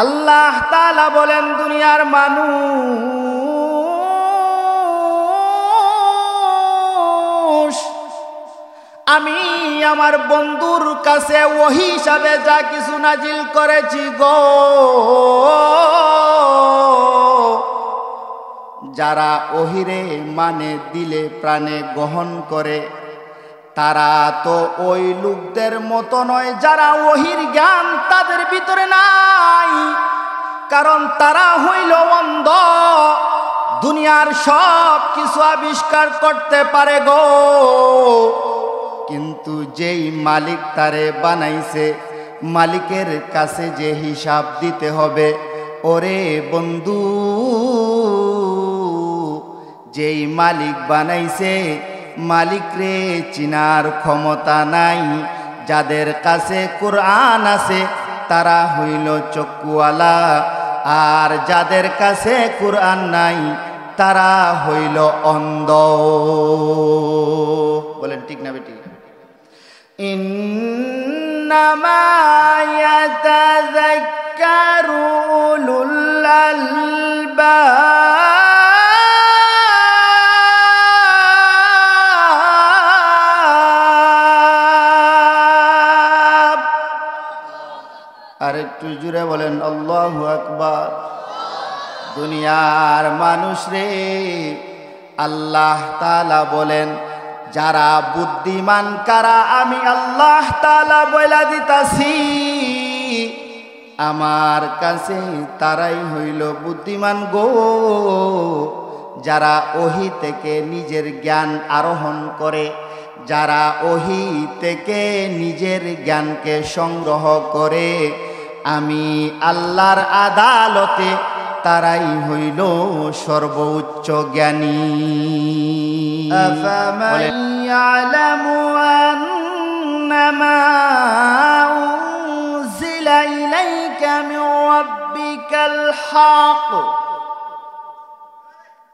আল্লাহ তাআলা বলেন, দুনিয়ার মানুষ, আমি আমার বন্ধুর কাছে ওহী হিসাবে যা কিছু নাজিল করেছি গো, যারা ওহিরে মানে দিলে প্রাণে গ্রহণ করে তারা তো ওই লোকদের মতো নয় যারা ওহির জ্ঞান তাদের ভিতরে নাই, কারণ তারা হইল অন্ধ। দুনিয়ার সব কিছু আবিষ্কার করতে পারে গো, কিন্তু যেই মালিক তারে বানাইছে মালিকের কাছে যে হিসাব দিতে হবে, ওরে বন্ধু, যেই মালিক বানাইছে মালিক রে চিনার ক্ষমতা নাই। যাদের কাছে কুরআন আছে তারা হইল চক্ষুওয়ালা, আর যাদের কাছে কুরআন নাই তারা হইল অন্ধ। বলেন ঠিক না বেটি? ইন্নামা ইয়াতাযাক্কারু উলুল আলবাব। আর একটু জুড়ে বলেন আল্লাহু আকবার। দুনিয়ার মানুষ রে, আল্লাহ তাআলা বলেন যারা বুদ্ধিমান কারা আমি আল্লাহ তাআলা বইলা দিতাছি, আমার কাছে তারাই হইল বুদ্ধিমান গো, যারা ওহী থেকে নিজের জ্ঞান আরোহণ করে, যারা ওহী থেকে নিজের জ্ঞানকে সংগ্রহ করে, আমি আল্লাহর আদালতে তারাই হইল সর্বোচ্চ জ্ঞানী। আফামান ইয়ালামু আন্নামা উনজিলা ইলাইকা মির রাব্বিকাল হক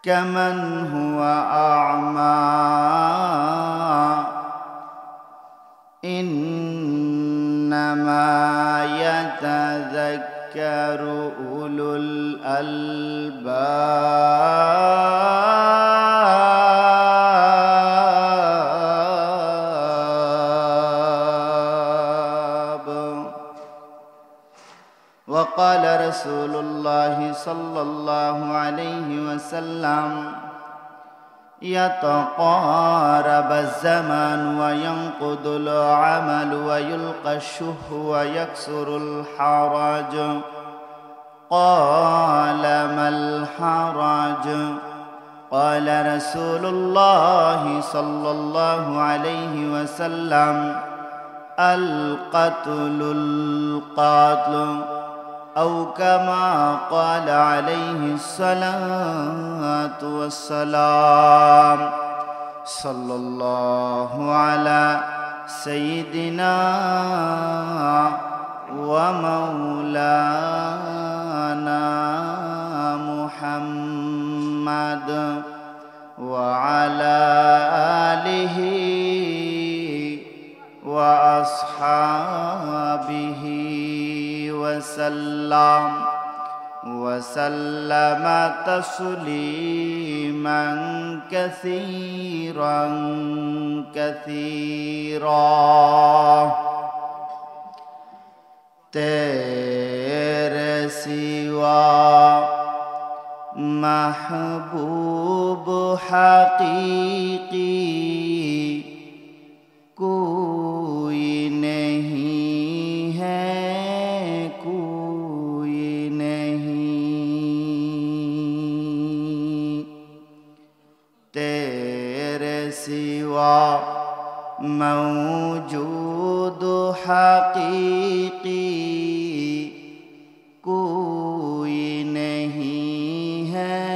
কামান হুয়া আ'মা ইন্নামা ইয়াতাযাক্কারু উলুল আলবাব। وقال رسول الله صلى الله عليه وسلم يتقارب الزمان وينقض العمل ويلقى الشح ويكسر الحرج. قال ما الحرج؟ قال رسول الله صلى الله عليه وسلم القتل القاتل، أو كما قال عليه الصلاة والسلام. صلى الله على سيدنا ومولانا محمد وعلى آله وأصحابه وسلم وسلم تسليما كثيرا كثيرا. तेरे सिवा महबूब हकीकी कोई नहीं है, कोई नहीं. तेरे सिवा मौजूद हकीकी कोई नहीं है,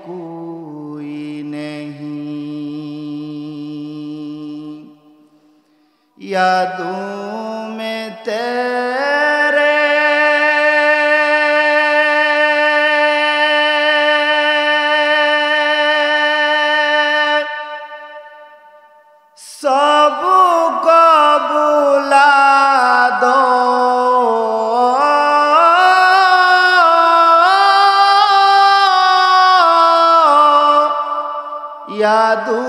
कोई नहीं. यादों में तेरे सबको बुला दो, जादू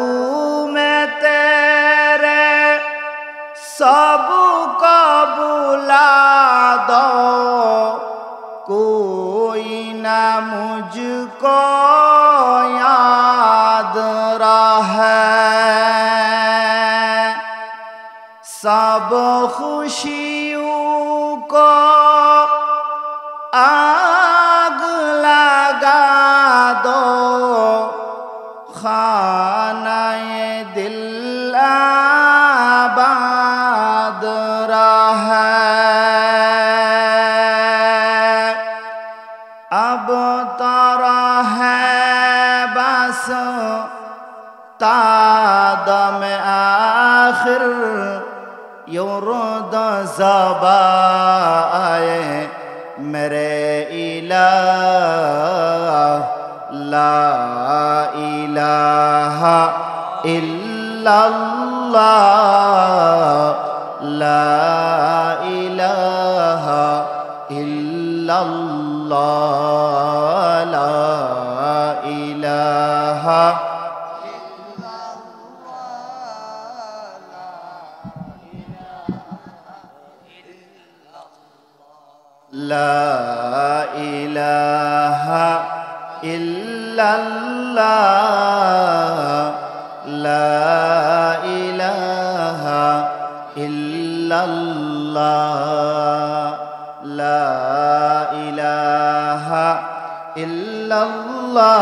में तेरे सबको बुला दो, कोई ना मुझको याद रहे। सब खुशियों को आग लगा दो, खानाए दिल आबाद रहे। अब तारा है बस तादम आखिर, युर्द ज़बाए मेरे इलाह, ला इलाहा इल्लल्लाह, ला इलाहा इल्लल्लाह, ला इलाहा ला इलाहा इल्लल्लाह, ला इलाहा इल्लल्लाह, ला इलाहा इल्लल्लाह,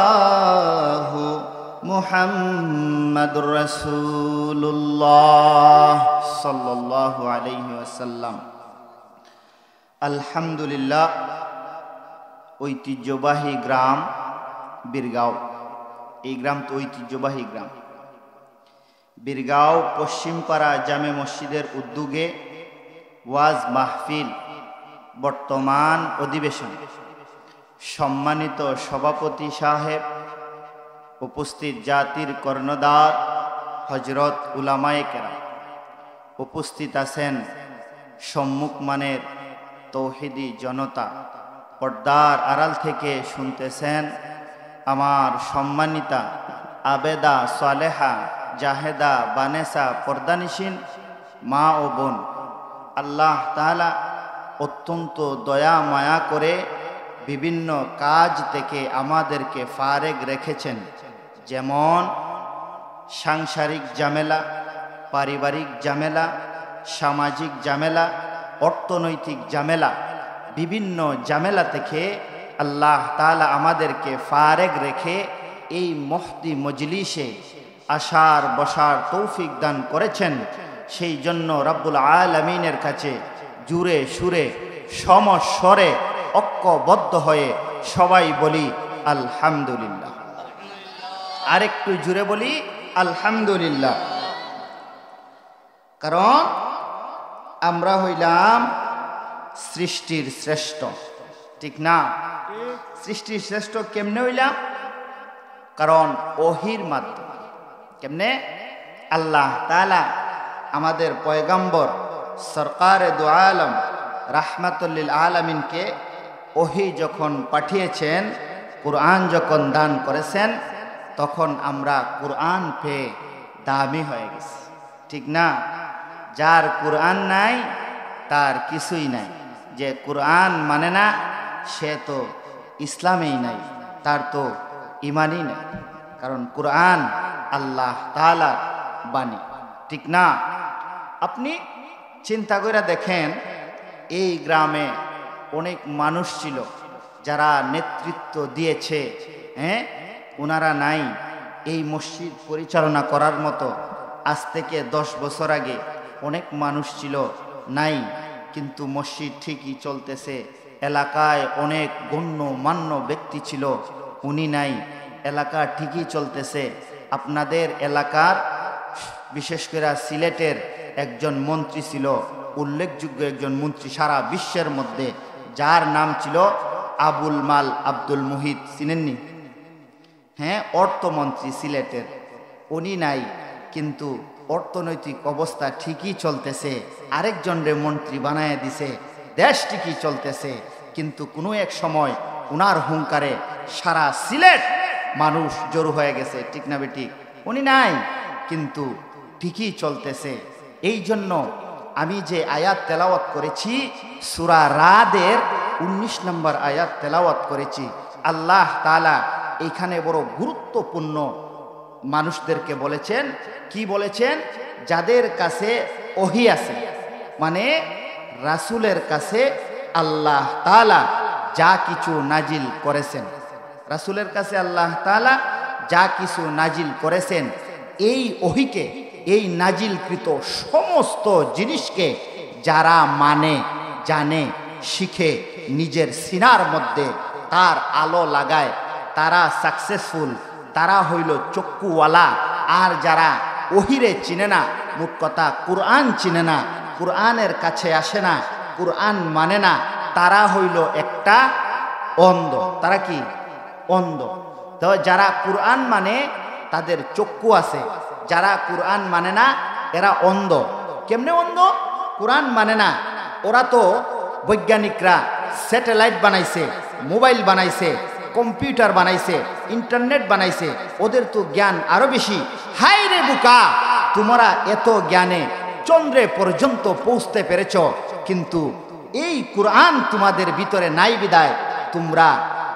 मुहम्मदुर रसूलुल्लाह सल्लल्लाहु अलैहि वसल्लम। আলহামদুলিল্লাহ, ঐতিহ্যবাহী গ্রাম বীরগাঁও। এই গ্রাম তো ঐতিহ্যবাহী গ্রাম। বীরগাঁও পশ্চিমপাড়া জামে মসজিদের উদ্যোগে ওয়াজ মাহফিল বর্তমান অধিবেশন, সম্মানিত সভাপতি সাহেব, উপস্থিত জাতির কর্ণধার হযরত উলামায়ে কেরাম, উপস্থিত আছেন সম্মুখমানের তৌহিদি জনতা, পর্দার আড়াল থেকে শুনতেছেন আমার সম্মানিতা আবেদা, সালেহা, জাহেদা, বানেসা, পর্দানিসীন মা ও বোন। আল্লাহ তাআলা অত্যন্ত দয়া মায়া করে বিভিন্ন কাজ থেকে আমাদেরকে ফারেগ রেখেছেন, যেমন সাংসারিক ঝামেলা, পারিবারিক ঝামেলা, সামাজিক ঝামেলা, অর্থনৈতিক ঝামেলা, বিভিন্ন ঝামেলা থেকে আল্লাহ তাআলা আমাদেরকে ফারেগ রেখে এই মহতি মজলিসে আসার বসার তৌফিক দান করেছেন। সেই জন্য রব্বুল আলামিনের কাছে জুরে সুরে সমস্বরে ঐক্যবদ্ধ হয়ে সবাই বলি আলহামদুলিল্লাহ। আরেকটু জুড়ে বলি আলহামদুলিল্লাহ। কারণ আমরা হইলাম সৃষ্টির শ্রেষ্ঠ, ঠিক না? সৃষ্টির শ্রেষ্ঠ কেমনে হইলাম? কারণ ওহির মাধ্যমে। কেমনে? আল্লাহ তাআলা আমাদের পয়গম্বর সরকারে দু আলম রাহমাতুল লিল আলামিনকে ওহি যখন পাঠিয়েছেন, কুরআন যখন দান করেছেন, তখন আমরা কুরআন পেয়ে দামি হয়ে গেছি, ঠিক না? যার কুরআন নাই তার কিছুই নাই। যে কুরআন মানে না সে তো ইসলামেই নাই, তার তো ইমানই নাই। কারণ কুরআন আল্লাহ তাআলার বাণী, ঠিক না? আপনি চিন্তা করে দেখেন, এই গ্রামে অনেক মানুষ ছিল যারা নেতৃত্ব দিয়েছে, ওনারা নাই। এই মসজিদ পরিচালনা করার মতো আজ থেকে 10 বছর আগে অনেক মানুষ ছিল, নাই। কিন্তু মসজিদ ঠিকই চলতেছে। এলাকায় অনেক গণ্যমান্য ব্যক্তি ছিল, উনি নাই। এলাকা ঠিকই চলতেছে। আপনাদের এলাকার বিশেষ করে সিলেটের একজন মন্ত্রী ছিল, উল্লেখযোগ্য একজন মন্ত্রী সারা বিশ্বের মধ্যে, যার নাম ছিল আবুল মাল আব্দুল মুহিত। চিনেননি? হ্যাঁ, অর্থমন্ত্রী সিলেটের। উনি নাই, কিন্তু অর্থনৈতিক অবস্থা ঠিকই চলতেছে। আরেকজনরে মন্ত্রী বানায় দিছে, দেশ ঠিকই চলতেছে। কিন্তু কোনো এক সময় উনার হুঙ্কারে সারা সিলেট মানুষ জড়ো হয়ে গেছে, ঠিক না বেঠিক? উনি নাই, কিন্তু ঠিকই চলতেছে। এই জন্য আমি যে আয়াত তেলাওয়াত করেছি সূরা রাদের 19 নম্বর আয়াত তেলাওয়াত করেছি। আল্লাহ তাআলা এখানে বড় গুরুত্বপূর্ণ মানুষদেরকে বলেছেন। কি বলেছেন? যাদের কাছে ওহী আছে, মানে রাসূলের কাছে আল্লাহ তাআলা যা কিছু নাজিল করেছেন, রাসূলের কাছে আল্লাহ তাআলা যা কিছু নাজিল করেছেন, এই ওহীকে, এই নাজিলকৃত সমস্ত জিনিসকে যারা মানে, জানে, শিখে, নিজের সিনার মধ্যে তার আলো লাগায়, তারা সাকসেসফুল, তারা হইল চক্ষুওয়ালা। আর যারা ওহিরে চিনে না, মোট কথা কুরআন চিনে না, কুরআনের কাছে আসে না, কুরআন মানে না, তারা হইল একটা অন্ধ। তারা কি? অন্ধ। তো যারা কুরআন মানে তাদের চক্ষু আছে, যারা কুরআন মানে না এরা অন্ধ। কেমনে অন্ধ? কুরআন মানে না। ওরা তো বৈজ্ঞানিকরা স্যাটেলাইট বানাইছে, মোবাইল বানাইছে, কম্পিউটার বানাইছে, ইন্টারনেট বানাইছে, ওদের তো জ্ঞান আরো বেশি। হায় রে বোকা, তোমরা এত জ্ঞানে চন্দ্রে পর্যন্ত পৌঁছতে পেরেছ, কিন্তু এই কুরআন তোমাদের ভিতরে নাই বিদায় তোমরা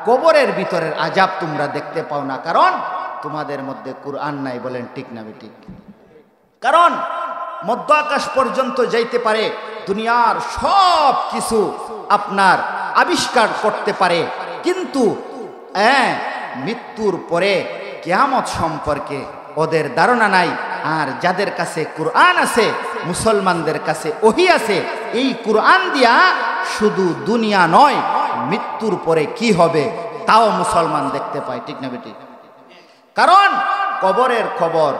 কবরের ভিতরের আযাব তোমরা দেখতে পাও না, কারণ তোমাদের মধ্যে কুরআন নাই। বলেন ঠিক না বেঠিক? কারণ মধ্য আকাশ পর্যন্ত যাইতে পারে, দুনিয়ার সব কিছু আপনার আবিষ্কার করতে পারে, কিন্তু মৃত্যুর পরে কিয়ামত সম্পর্কে ওদের ধারণা নাই। আর যাদের কাছে কুরআন আছে, মুসলমানদের কাছে ওহী আছে, এই কুরআন দিয়া শুধু দুনিয়া নয়, মৃত্যুর পরে কি হবে তাও মুসলমান দেখতে পায়। ঠিক না বেঠিক? কারণ কবরের খবর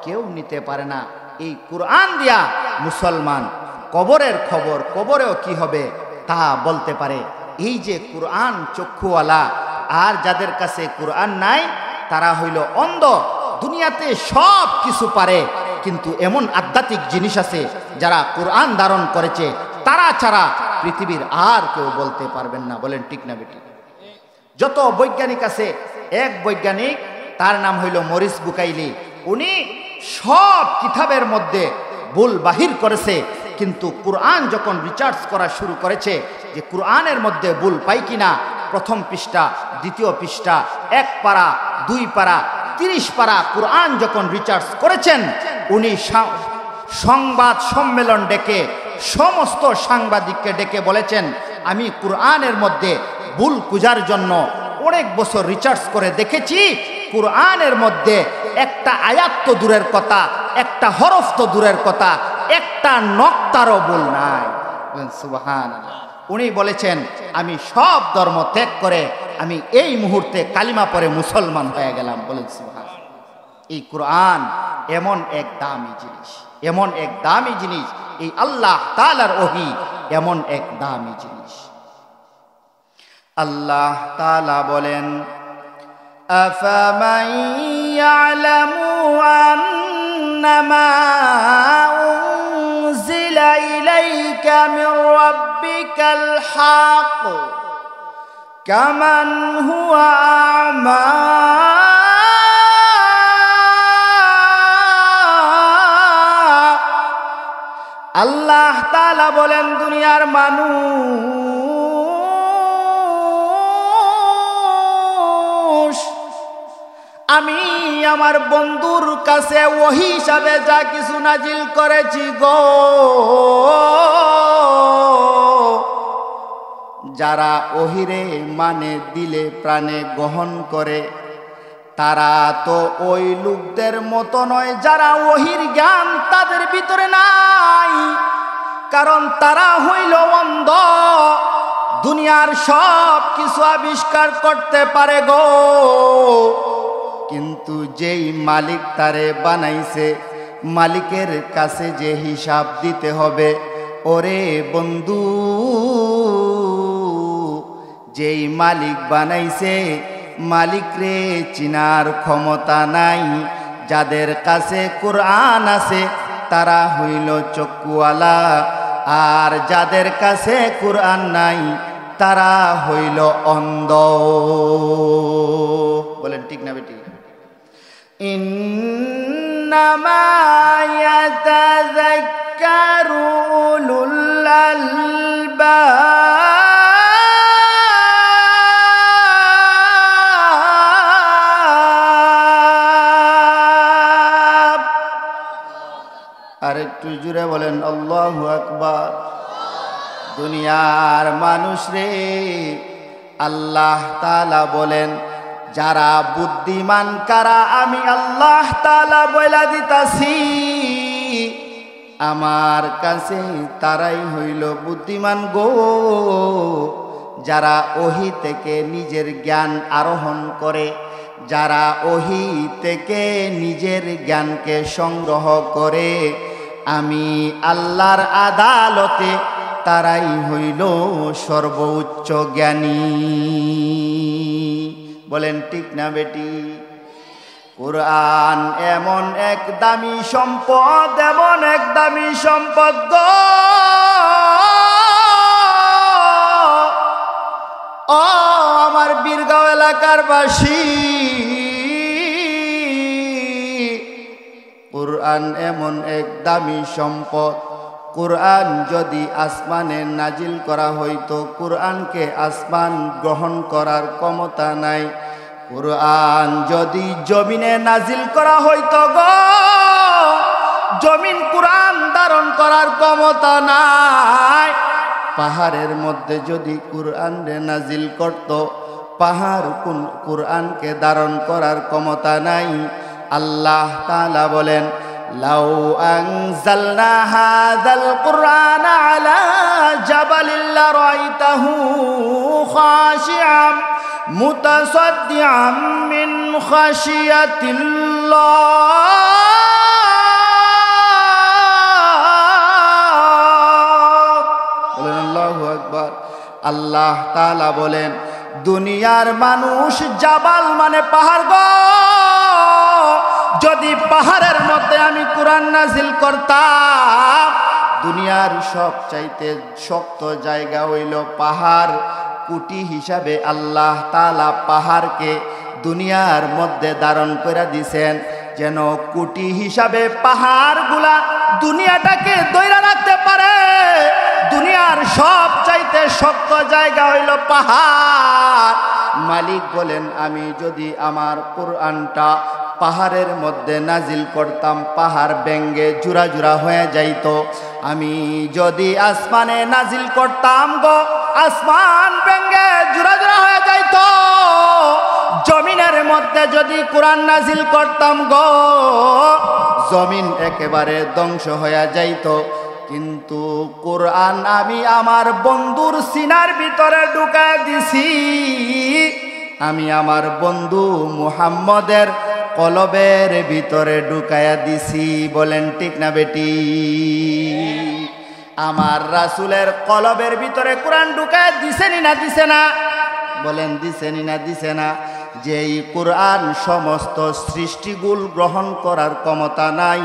কেউ নিতে পারে না, এই কুরআন দিয়া মুসলমান কবরের খবর, কবরেও কি হবে তা বলতে পারে। এই যে কুরআন চক্ষুওয়ালা, আর যাদের কাছে কুরআন নাই তারা হইল অন্ধ। দুনিয়াতে সব কিছু পারে, কিন্তু এমন আধ্যাত্মিক জিনিস আছে যারা কুরআন ধারণ করেছে, তারা ছাড়া পৃথিবীর আর কেউ বলতে পারবেন না। বলেন ঠিক না বেঠিক? যত বৈজ্ঞানিক আছে, এক বৈজ্ঞানিক তার নাম হইল মরিস বুকাইলি, উনি সব কিতাবের মধ্যে ভুল বাহির করেছে, কিন্তু কুরআন যখন রিসার্চ করা শুরু করেছে যে কুরআনের মধ্যে ভুল পাই কিনা, প্রথম পৃষ্ঠা, দ্বিতীয় পৃষ্ঠা, 1 পারা, 2 পারা, 30 পারা কুরআন যখন রিসার্চ করেছেন, উনি সংবাদ সম্মেলন ডেকে সমস্ত সাংবাদিককে ডেকে বলেছেন, আমি কুরআনের মধ্যে ভুল খুঁজার জন্য অনেক বছর রিসার্চ করে দেখেছি, কুরআনের মধ্যে একটা আয়াত তো দূরের কথা, একটা হরফ তো দূরের কথা, একটা নক্তারও ভুল নাই। সুবহানাল্লাহ। উনি বলেছেন, আমি সব ধর্ম ত্যাগ করে আমি এই মুহূর্তে কালিমা পড়ে মুসলমান হয়ে গেলাম। বলেন সুবহানাল্লাহ। এই কুরআন এমন এক দামি জিনিস, এমন এক দামি জিনিস, এই আল্লাহ তাআলার ওহী এমন এক দামি জিনিস। আল্লাহ তাআলা বলেন, আফামান ইয়ালামু আন্নামা উনজিলা ইলাইকা মির রাব্বিকাল হক কামান হুয়া আমা আল্লাহ তাআলা বলেন, দুনিয়ার মানুষ, আমি আমার বন্ধুর কাছে ওহী হিসাবে যা কিছু নাজিল করেছি গো, যারা ওহিরে মানে দিলে প্রাণে গ্রহণ করে, তারা তো ওই লোকদের মতো নয় যারা ওহির জ্ঞান তাদের ভিতরে নাই, কারণ তারা হইল অন্ধ। দুনিয়ার সব কিছু আবিষ্কার করতে পারে গো, কিন্তু যেই মালিক তারে বানাইছে, মালিকের কাছে যে হিসাব দিতে হবে। ওরে বন্ধু, যেই মালিক বানাইছে মালিক রে চিনার ক্ষমতা নাই। যাদের কাছে কুরআন আছে তারা হইল চক্ষুওয়ালা, আর যাদের কাছে কুরআন নাই তারা হইল অন্ধ। বলেন ঠিক না বেটি? ইন্নামা ইয়াতাযাক্কারু উলুল আলবাব। আরেকটু জুড়ে বলেন আল্লাহু আকবার। দুনিয়ার মানুষ রে, আল্লাহ তাআলা বলেন যারা বুদ্ধিমান কারা আমি আল্লাহ তাআলা বইলা দিতাছি, আমার কাছে তারাই হইল বুদ্ধিমান গো, যারা ওহী থেকে নিজের জ্ঞান আরোহণ করে, যারা ওহী থেকে নিজের জ্ঞানকে সংগ্রহ করে, আমি আল্লাহর আদালতে তারাই হইল সর্বোচ্চ জ্ঞানী। বলেন ঠিক না বেটি? কুরআন এমন এক দামি সম্পদ, এমন এক দামি সম্পদ গো, ও আমার বীরগাঁও এলাকার বাসী, কুরআন এমন এক দামি সম্পদ। কুরআন যদি আসমানে নাজিল করা হইতো, কুরআনকে আসমান গ্রহণ করার ক্ষমতা নাই। কুরআন যদি জমিনে নাজিল করা হইতো গো, জমিন কুরআন ধারণ করার ক্ষমতা নাই। পাহাড়ের মধ্যে যদি কুরআন নাজিল করত, পাহাড় কুরআনকে ধারণ করার ক্ষমতা নাই। আল্লাহ তাআলা বলেন লাউ আনজালনা হাযাল কুরআন আলা জাবালিন লারাইতাহু খাশিআম মুতাসাদ্দিআম মিন খাশিয়াতিল্লাহ। বলেন আল্লাহু আকবার। আল্লাহ তাআলা বলেন দুনিয়ার মানুষ, জাবাল মানে পাহাড় গো, যদি পাহাড়ের মধ্যে আমি কুরআন নাজিল করতাম, দুনিয়ার সবচাইতে শক্ত জায়গা হইল পাহাড়। কুটি হিসাবে আল্লাহ তাআলা পাহাড়কে দুনিয়ার মধ্যে ধারণ করে দিছেন, যেন কুটি হিসাবে পাহাড়গুলা দুনিয়াটাকে ধইরা রাখতে পারে। দুনিয়ার সবচাইতে শক্ত জায়গা হইল পাহাড়। মালিক বলেন আমি যদি আমার কুরআনটা পাহাড়ের মধ্যে নাজিল করতাম, পাহাড় ভেঙ্গে জুড়া জুড়া হয়ে যাইত। আমি যদি আসমানে নাজিল করতাম গো, আসমান ভেঙ্গে জুড়া জুড়া হয়ে যাইত। জমিনের মধ্যে যদি কুরআন নাজিল করতাম গো, জমিন একেবারে ধ্বংস হয়ে যাইত। কিন্তু কুরআন আমি আমার বন্ধুর সিনার ভিতরে ঢুকায় দিছি, আমি আমার বন্ধু মুহাম্মদের কলবের ভিতরে ঢুকায়া দিছি। বলেন ঠিক না বেটি? আমার রাসূলের কলবের ভিতরে কুরআন ঢুকায়া দিছেনি না দিছে না? বলেন দিছেনি না দিছে না? যেই কুরআন সমস্ত সৃষ্টিগুলো গ্রহণ করার ক্ষমতা নাই,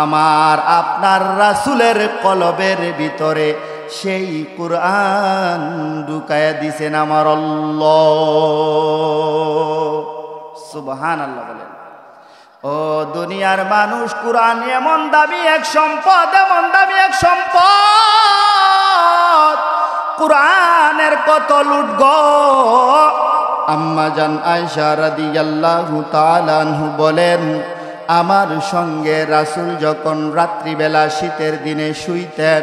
আমার আপনার রাসূলের কলবের ভিতরে সেই কুরআন ঢুকায়া দিছেন আমার আল্লাহ। সুবহানাল্লাহ বলেন। ও দুনিয়ার মানুষ, কুরআন এমন দামি এক সম্পদ, এমন দামি এক সম্পদ, কুরআনের কত লুট গো। আম্মা জান আয়েশা রাদিয়াল্লাহু তাআলা আনহু বলেন, আমার সঙ্গে রাসূল যখন রাত্রিবেলা শীতের দিনে শুইতেন,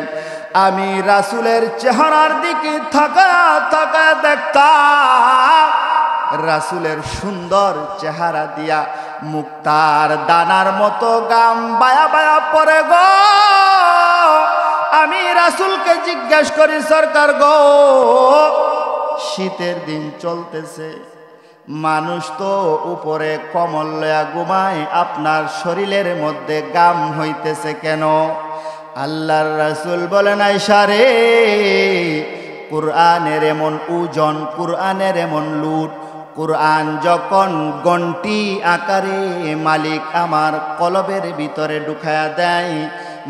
আমি রাসূলের চেহারার দিকে তাকায়া তাকায়া দেখতাম, রাসূলের সুন্দর চেহারা দিয়া মুক্তার দানার মতো গাম বায়া বায়া পড়ে গো। আমি রাসূলকে জিজ্ঞাসা করি, সরকার গো, শীতের দিন চলতেছে, মানুষ তো উপরে কম্বল লয়া ঘুমায়, আপনার শরীরের মধ্যে গাম হইতেছে কেন? আল্লাহর রাসূল বলেন, আয়েশা রে, কুরআনের এমন ওজন, কুরআনের এমন লুট, কুরআন যখন গন্টি আকারে মালিক আমার কলবের ভিতরে ঢুকায়া দেয়,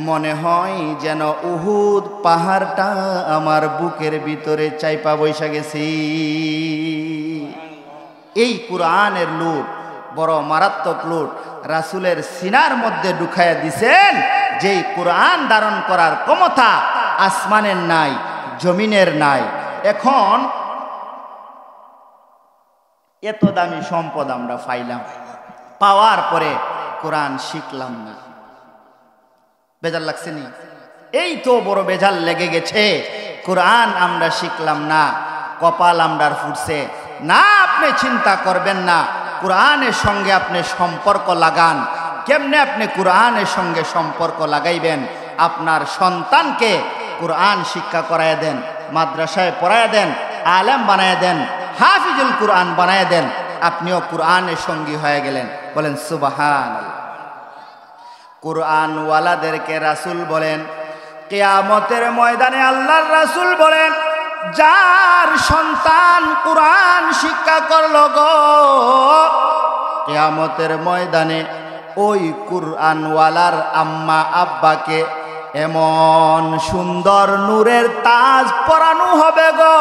মনে হয় যেন উহুদ পাহাড়টা আমার বুকের ভিতরে চাইপা বৈশা গেছি। এই কুরআনের লুট বড় মারাত্মক লুট রাসূলের সিনার মধ্যে ঢুকাইয়া দিছেন, যেই কোরআন ধারণ করার ক্ষমতা আসমানের নাই, জমিনের নাই। এখন এত দামি সম্পদ আমরা পাইলাম, পাওয়ার পরে কোরআন শিখলাম না, বেজার লাগছে নি? এই তো বড় বেজাল লেগে গেছে, কোরআন আমরা শিখলাম না, কপাল আমরার ফুটছে না। আপনি চিন্তা করবেন না, কোরআনের সঙ্গে আপনি সম্পর্ক লাগান। কেমনে আপনি কোরআনের সঙ্গে সম্পর্ক লাগাইবেন? আপনার সন্তানকে কোরআন শিক্ষা করায় দেন, মাদ্রাসায় পড়ায় দেন, আলেম বানায় দেন, হাফিজুল কোরআন বানায় দেন, আপনিও কোরআনের সঙ্গী হয়ে গেলেন। বলেন সুবহানাল্লাহ। কোরআনওয়ালাদেরকে রাসূল বলেন, কিয়ামতের ময়দানে আল্লাহর রাসূল বলেন, যার সন্তান কোরআন শিক্ষা করলো গো, কিয়ামতের ময়দানে ওই কোরআনওয়ালার আম্মা আব্বাকে এমন সুন্দর নূরের তাজ পরানো হবে গো,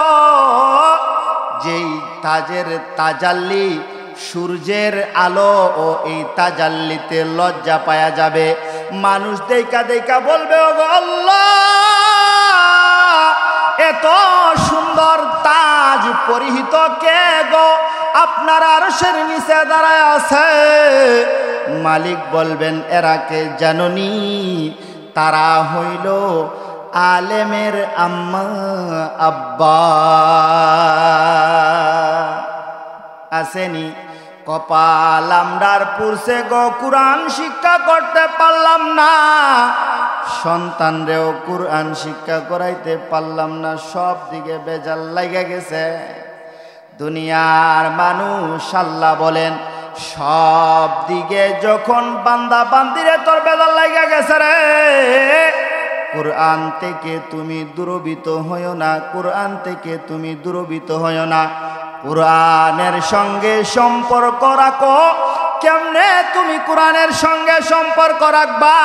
যেই তাজের তাজাল্লি সূর্যের আলো ও এই তাজাল্লিতে লজ্জা পায়া যাবে। মানুষ দেখা দেখা বলবে, ও গো আল্লাহ, এত সুন্দর তাজ পরিহিত কে গো আপনার আরশের নিচে দাঁড়ায় আছে? মালিক বলবেন, এরা কে জাননি? তারা হইল আলেমের আম্মা আব্বা। আসেনি? কপাল আমরার পুরছে গো, কোরআন শিক্ষা করতে পারলাম না, সন্তানরেও কোরআন শিক্ষা করাইতে পারলাম না, সব দিকে বেজাল লাগা গেছে। দুনিয়ার মানুষ আল্লাহ বলেন, সব দিকে যখন বান্দা বান্দিরে তোর বেজাল লাগা গেছে রে, কোরআন থেকে তুমি দূরভীত হইও না, কোরআন থেকে তুমি দূরভীত হইও না। কোরআনের সঙ্গে সম্পর্ক রাখো। কেমনে তুমি কোরআনের সঙ্গে সম্পর্ক রাখবা?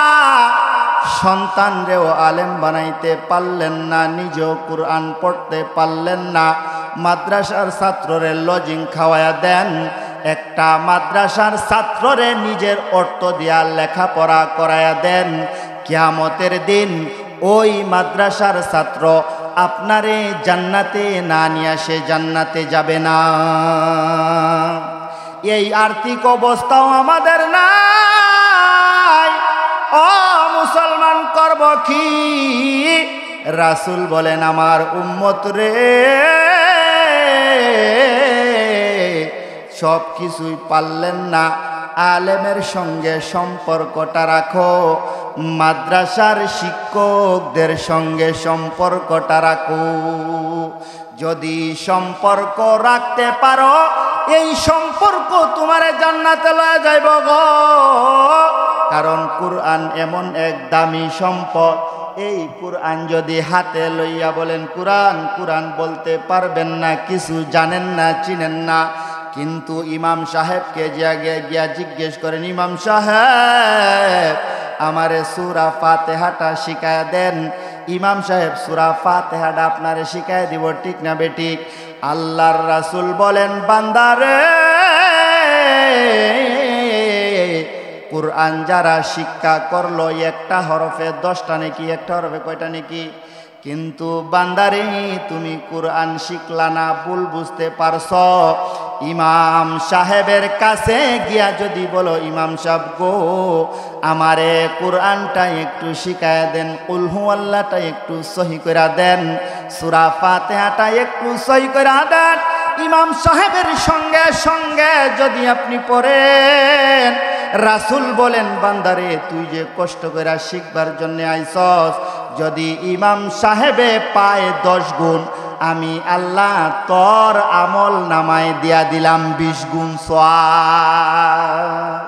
সন্তানরেও আলেম বানাইতে পারলেন না, নিজেও কোরআন পড়তে পারলেন না, মাদ্রাসার ছাত্ররে লজিং খাওয়ায়া দেন, একটা মাদ্রাসার ছাত্ররে নিজের অর্থ দিয়া লেখাপড়া করায়া দেন, কিয়ামতের দিন ওই মাদ্রাসার ছাত্র আপনারে জান্নাতে না নিয়ে সে জান্নাতে যাবে না। এই আর্থিক অবস্থাও আমাদের নাই। ও মুসলমান, করব কি? রাসূল বলেন, আমার উম্মত রে, সব কিছুই পারলেন না, আলেমের সঙ্গে সম্পর্কটা রাখো, মাদ্রাসার শিক্ষকদের সঙ্গে সম্পর্কটা রাখো। যদি সম্পর্ক রাখতে পারো, এই সম্পর্ক তোমারে জান্নাতে লয়ে যাইব গো। কারণ কোরআন এমন এক দামি সম্পদ, এই কোরআন যদি হাতে লইয়া বলেন কোরআন কোরআন বলতে পারবেন না, কিছু জানেন না, চিনেন না। কিন্তু ইমাম সাহেবকে গিয়া জিজ্ঞেস করেন, ইমাম সাহেব আমারে সূরা ফাতিহাটা শিখায় দেন। ইমাম সাহেব সূরা ফাতিহাটা আপনারে শিখায় দিব, ঠিক না বেঠিক? আল্লাহর রাসূল বলেন, বান্দারে, কোরআন যারা শিক্ষা করলো, একটা হরফে 10টা নাকি, একটা হরফে কয়টা নাকি? কিন্তু বান্দারে, তুমি কোরআন শিখলা না, ভুল বুঝতে পারছ। ইমাম সাহেবের কাছে গিয়া যদি বলো, ইমাম সাহেব গো, আমারে কোরআনটা একটু শিখায় দেন, কুল হুয়াল্লাহটা একটু সহি করে দেন, সূরা ফাতিহাটা একটু সহি করে দেন। ইমাম সাহেবের সঙ্গে সঙ্গে যদি আপনি পড়েন, রাসূল বলেন, বান্দারে, তুই যে কষ্ট করে শিখবার জন্য আইছস, যদি ইমাম সাহেবে পায় 10 গুণ, আমি আল্লাহ তোর আমল নামায় দিয়া দিলাম 20 গুণ সওয়াব।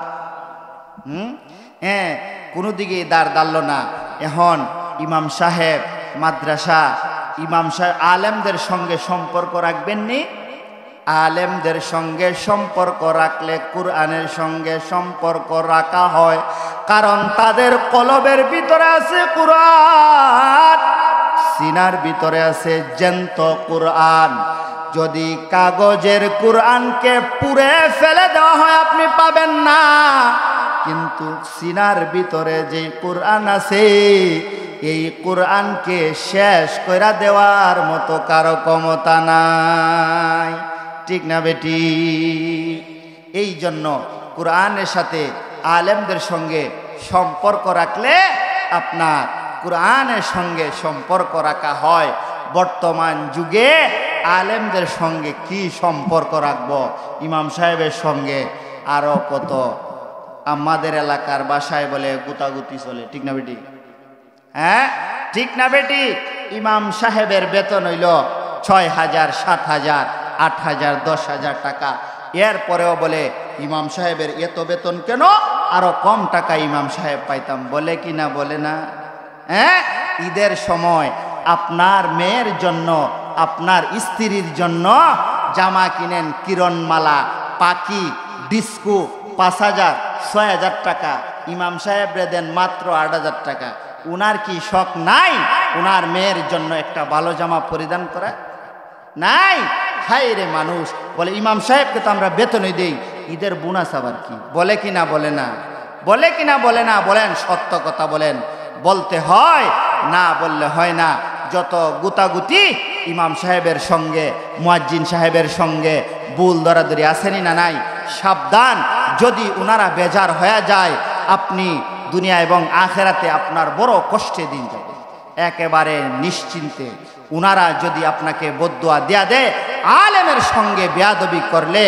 কোনো দিকে দাঁড় দাঁড়ল না। এখন ইমাম সাহেব মাদ্রাসা, ইমাম সাহেব আলেমদের সঙ্গে সম্পর্ক রাখবেন নি? আলেমদের সঙ্গে সম্পর্ক রাখলে কোরআনের সঙ্গে সম্পর্ক রাখা হয়, কারণ তাদের কলবের ভিতরে আছে কোরআন, সিনার ভিতরে আছে জ্যান্ত কোরআন। যদি কাগজের কোরআনকে পুড়ে ফেলে দেওয়া হয় আপনি পাবেন না, কিন্তু সিনার ভিতরে যে কোরআন আছে এই কোরআনকে শেষ করে দেওয়ার মতো কারো ক্ষমতা নাই। ঠিক না বেটি? এই জন্য কোরআনের সাথে আলেমদের সঙ্গে সম্পর্ক রাখলে আপনার কোরআনের সঙ্গে সম্পর্ক রাখা হয়। বর্তমান যুগে আলেমদের সঙ্গে কি সম্পর্ক রাখবো? ইমাম সাহেবের সঙ্গে আরো কত আমাদের এলাকার বাসায় বলে গুতাগুতি চলে। ঠিক না বেটি? হ্যাঁ, ঠিক না বেটি? ইমাম সাহেবের বেতন হইল 6,000, 7,000, 8,000, 10,000 টাকা। এরপরেও বলে ইমাম সাহেবের এত বেতন কেন, আরো কম টাকা ইমাম সাহেব পাইতাম। বলে কি না? বলে না? হ্যাঁ, ঈদের সময় আপনার মেয়ের জন্য, আপনার স্ত্রীর জন্য জামা কিনেন, কিরণমালা, পাখি, ডিস্কো, 5,000, 6,000 টাকা। ইমাম সাহেবরে দেন মাত্র 8,000 টাকা। উনার কি শখ নাই উনার মেয়ের জন্য একটা ভালো জামা পরিধান করা? নাই। হাই রে মানুষ বলে ইমাম সাহেবকে তো আমরা বেতনই দেই, ঈদের বোনাস আবার কি? বলে কি না? বলে না? বলে কি না? বলে না? বলেন, সত্য কথা বলেন। বলতে হয়, না বললে হয় না। যত গুতাগুতি ইমাম সাহেবের সঙ্গে, মুয়াজ্জিন সাহেবের সঙ্গে ভুল দরাদরি আসেনি না? নাই। সাবধান, যদি উনারা বেজার হয়ে যায় আপনি দুনিয়া এবং আখেরাতে আপনার বড় কষ্টে দিন যাবে। একেবারে নিশ্চিন্তে উনারা যদি আপনাকে বদদুয়া দেয়া দেয়, আলেমের সঙ্গে বেয়াদবি করলে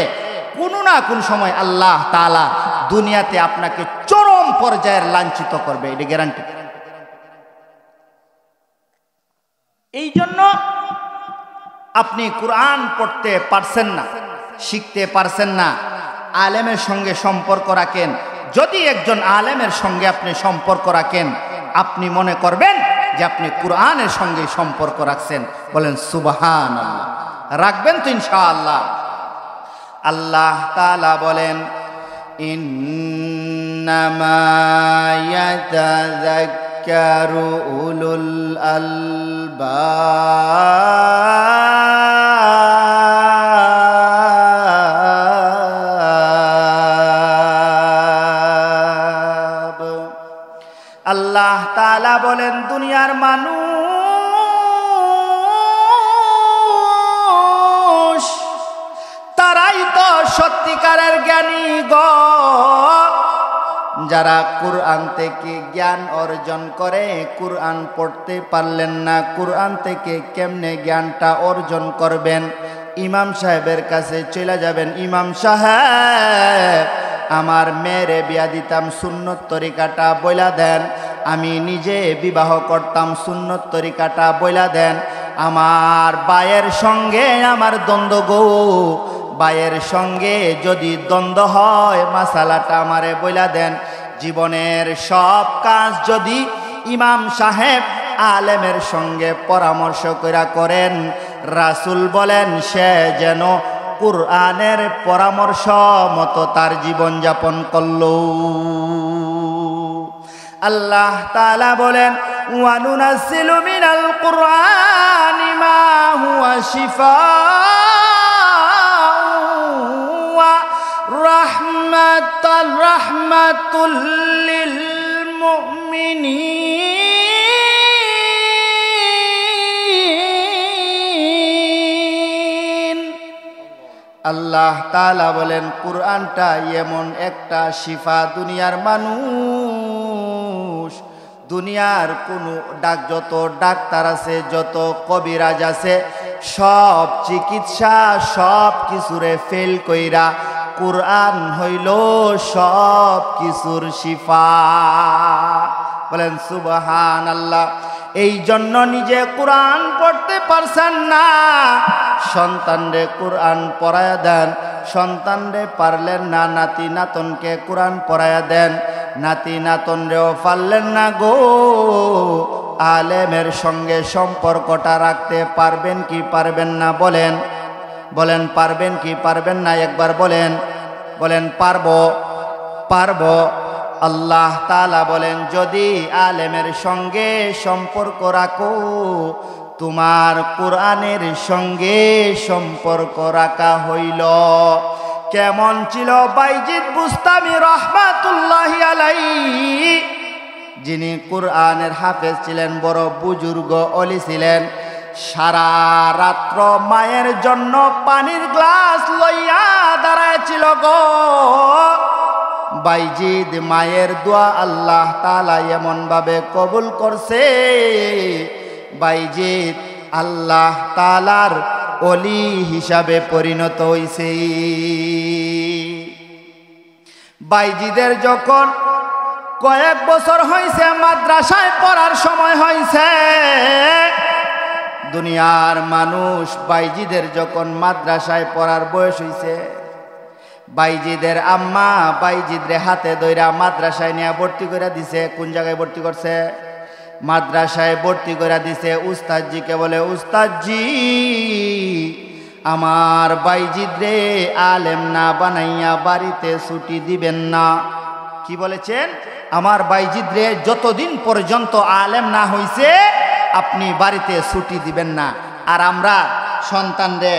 কোনো না কোন সময় আল্লাহ তাআলা দুনিয়াতে আপনাকে চরম পর্যায়ের লাঞ্ছিত করবে, এটা গ্যারান্টি। এই জন্য আপনি কোরআন পড়তে পারছেন না, শিখতে পারছেন না, আলেমের সঙ্গে সম্পর্ক রাখেন। যদি একজন আলেমের সঙ্গে আপনি সম্পর্ক রাখেন, আপনি মনে করবেন যে আপনি কোরআনের সঙ্গে সম্পর্ক রাখছেন। বলেন সুবহানাল্লাহ। রাখবেন তো ইনশাআল্লাহ। আল্লাহ তাআলা বলেন ইন্নামা ইয়াতাযাক্কারু উলুল আলবাব। আল্লাহ তাআলা বলেন দুনিয়ার মানুষ তারাই তো সত্যিকারের জ্ঞানী গো, যারা কোরআন থেকে জ্ঞান অর্জন করে। কোরআন পড়তে পারলেন না, কোরআন থেকে কেমনে জ্ঞানটা অর্জন করবেন? ইমাম সাহেবের কাছে চলে যাবেন, ইমাম সাহেব আমার মেয়েরে বিয়া দিতাম, সুন্নত তরিকাটা বইলা দেন। আমি নিজে বিবাহ করতাম, সুন্নত তরিকাটা বইলা দেন। আমার বায়ের সঙ্গে আমার দ্বন্দ্ব গো, বায়ের সঙ্গে যদি দ্বন্দ্ব হয় মাসালাটা আমারে বইলা দেন। জীবনের সব কাজ যদি ইমাম সাহেব আলেমের সঙ্গে পরামর্শ কইরা করেন, রাসূল বলেন সে যেন কুরআনের পরামর্শ মতো তার জীবন যাপন করলো। আল্লাহ তাআলা বলেন ওয়া নুনাজ্জিলু মিনাল কুরআনি মা হুয়া শিফাa'un ওয়া রাহমাতুল লিল মুমিনিন। আল্লাহ তাআলা বলেন কুরআনটা এমন একটা শিফা। দুনিয়ার মানুষ, দুনিয়ার কোন যত ডাক্তার আছে, যত কবিরাজ আছে, সব চিকিৎসা সব কিছুরে ফেল কইরা কুরআন হইল সব কিছুর শিফা। বলেন সুবহানাল্লাহ। এই জন্য নিজে কোরআন পড়তে পারছেন না, সন্তানরে কোরআন পড়ায়া দেন। সন্তানরে পারলেন না, নাতি নাতনকে কোরআন পড়ায়া দেন। নাতি নাতনরেও পারলেন না গো, আলেমের সঙ্গে সম্পর্কটা রাখতে পারবেন কি পারবেন না? বলেন বলেন পারবেন কি পারবেন না? একবার বলেন বলেন পারবো পারবো। আল্লাহ তাআলা বলেন যদি আলেমের সঙ্গে সম্পর্ক রাখো তোমার কোরআনের সঙ্গে সম্পর্ক রাখা হইল। কেমন ছিল বাইজিদ বুস্তামি রহমাতুল্লাহি আলাইহি, যিনি কোরআনের হাফেজ ছিলেন, বড় বুজুর্গ অলি ছিলেন। সারা রাত্র মায়ের জন্য পানির গ্লাস লইয়া দাঁড়ায় ছিল গো। বাইজিদ মায়ের দোয়া আল্লাহ তাআলা এমন ভাবে কবুল করছে, বাইজিদ আল্লাহ তাআলার অলি হিসাবে পরিণত হইছে। বাইজিদের যখন কয়েক বছর হয়েছে, মাদ্রাসায় পড়ার সময় হয়েছে, দুনিয়ার মানুষ বাইজিদের যখন মাদ্রাসায় পড়ার বয়স হয়েছে, বাইজিদের আম্মা বাইজিদরে হাতে ধইরা মাদ্রাসায় নিয়ে ভর্তি করে দিছে। কোন জায়গায় ভর্তি করছে? মাদ্রাসায় ভর্তি করে দিছে। উস্তাদজিকে বলে, উস্তাদজি আমার বাইজিদরে আলেম না বানাইয়া বাড়িতে ছুটি দিবেন না। কি বলেছেন? আমার বাইজিদরে যতদিন পর্যন্ত আলেম না হইছে আপনি বাড়িতে ছুটি দিবেন না। আর আমরা সন্তানরে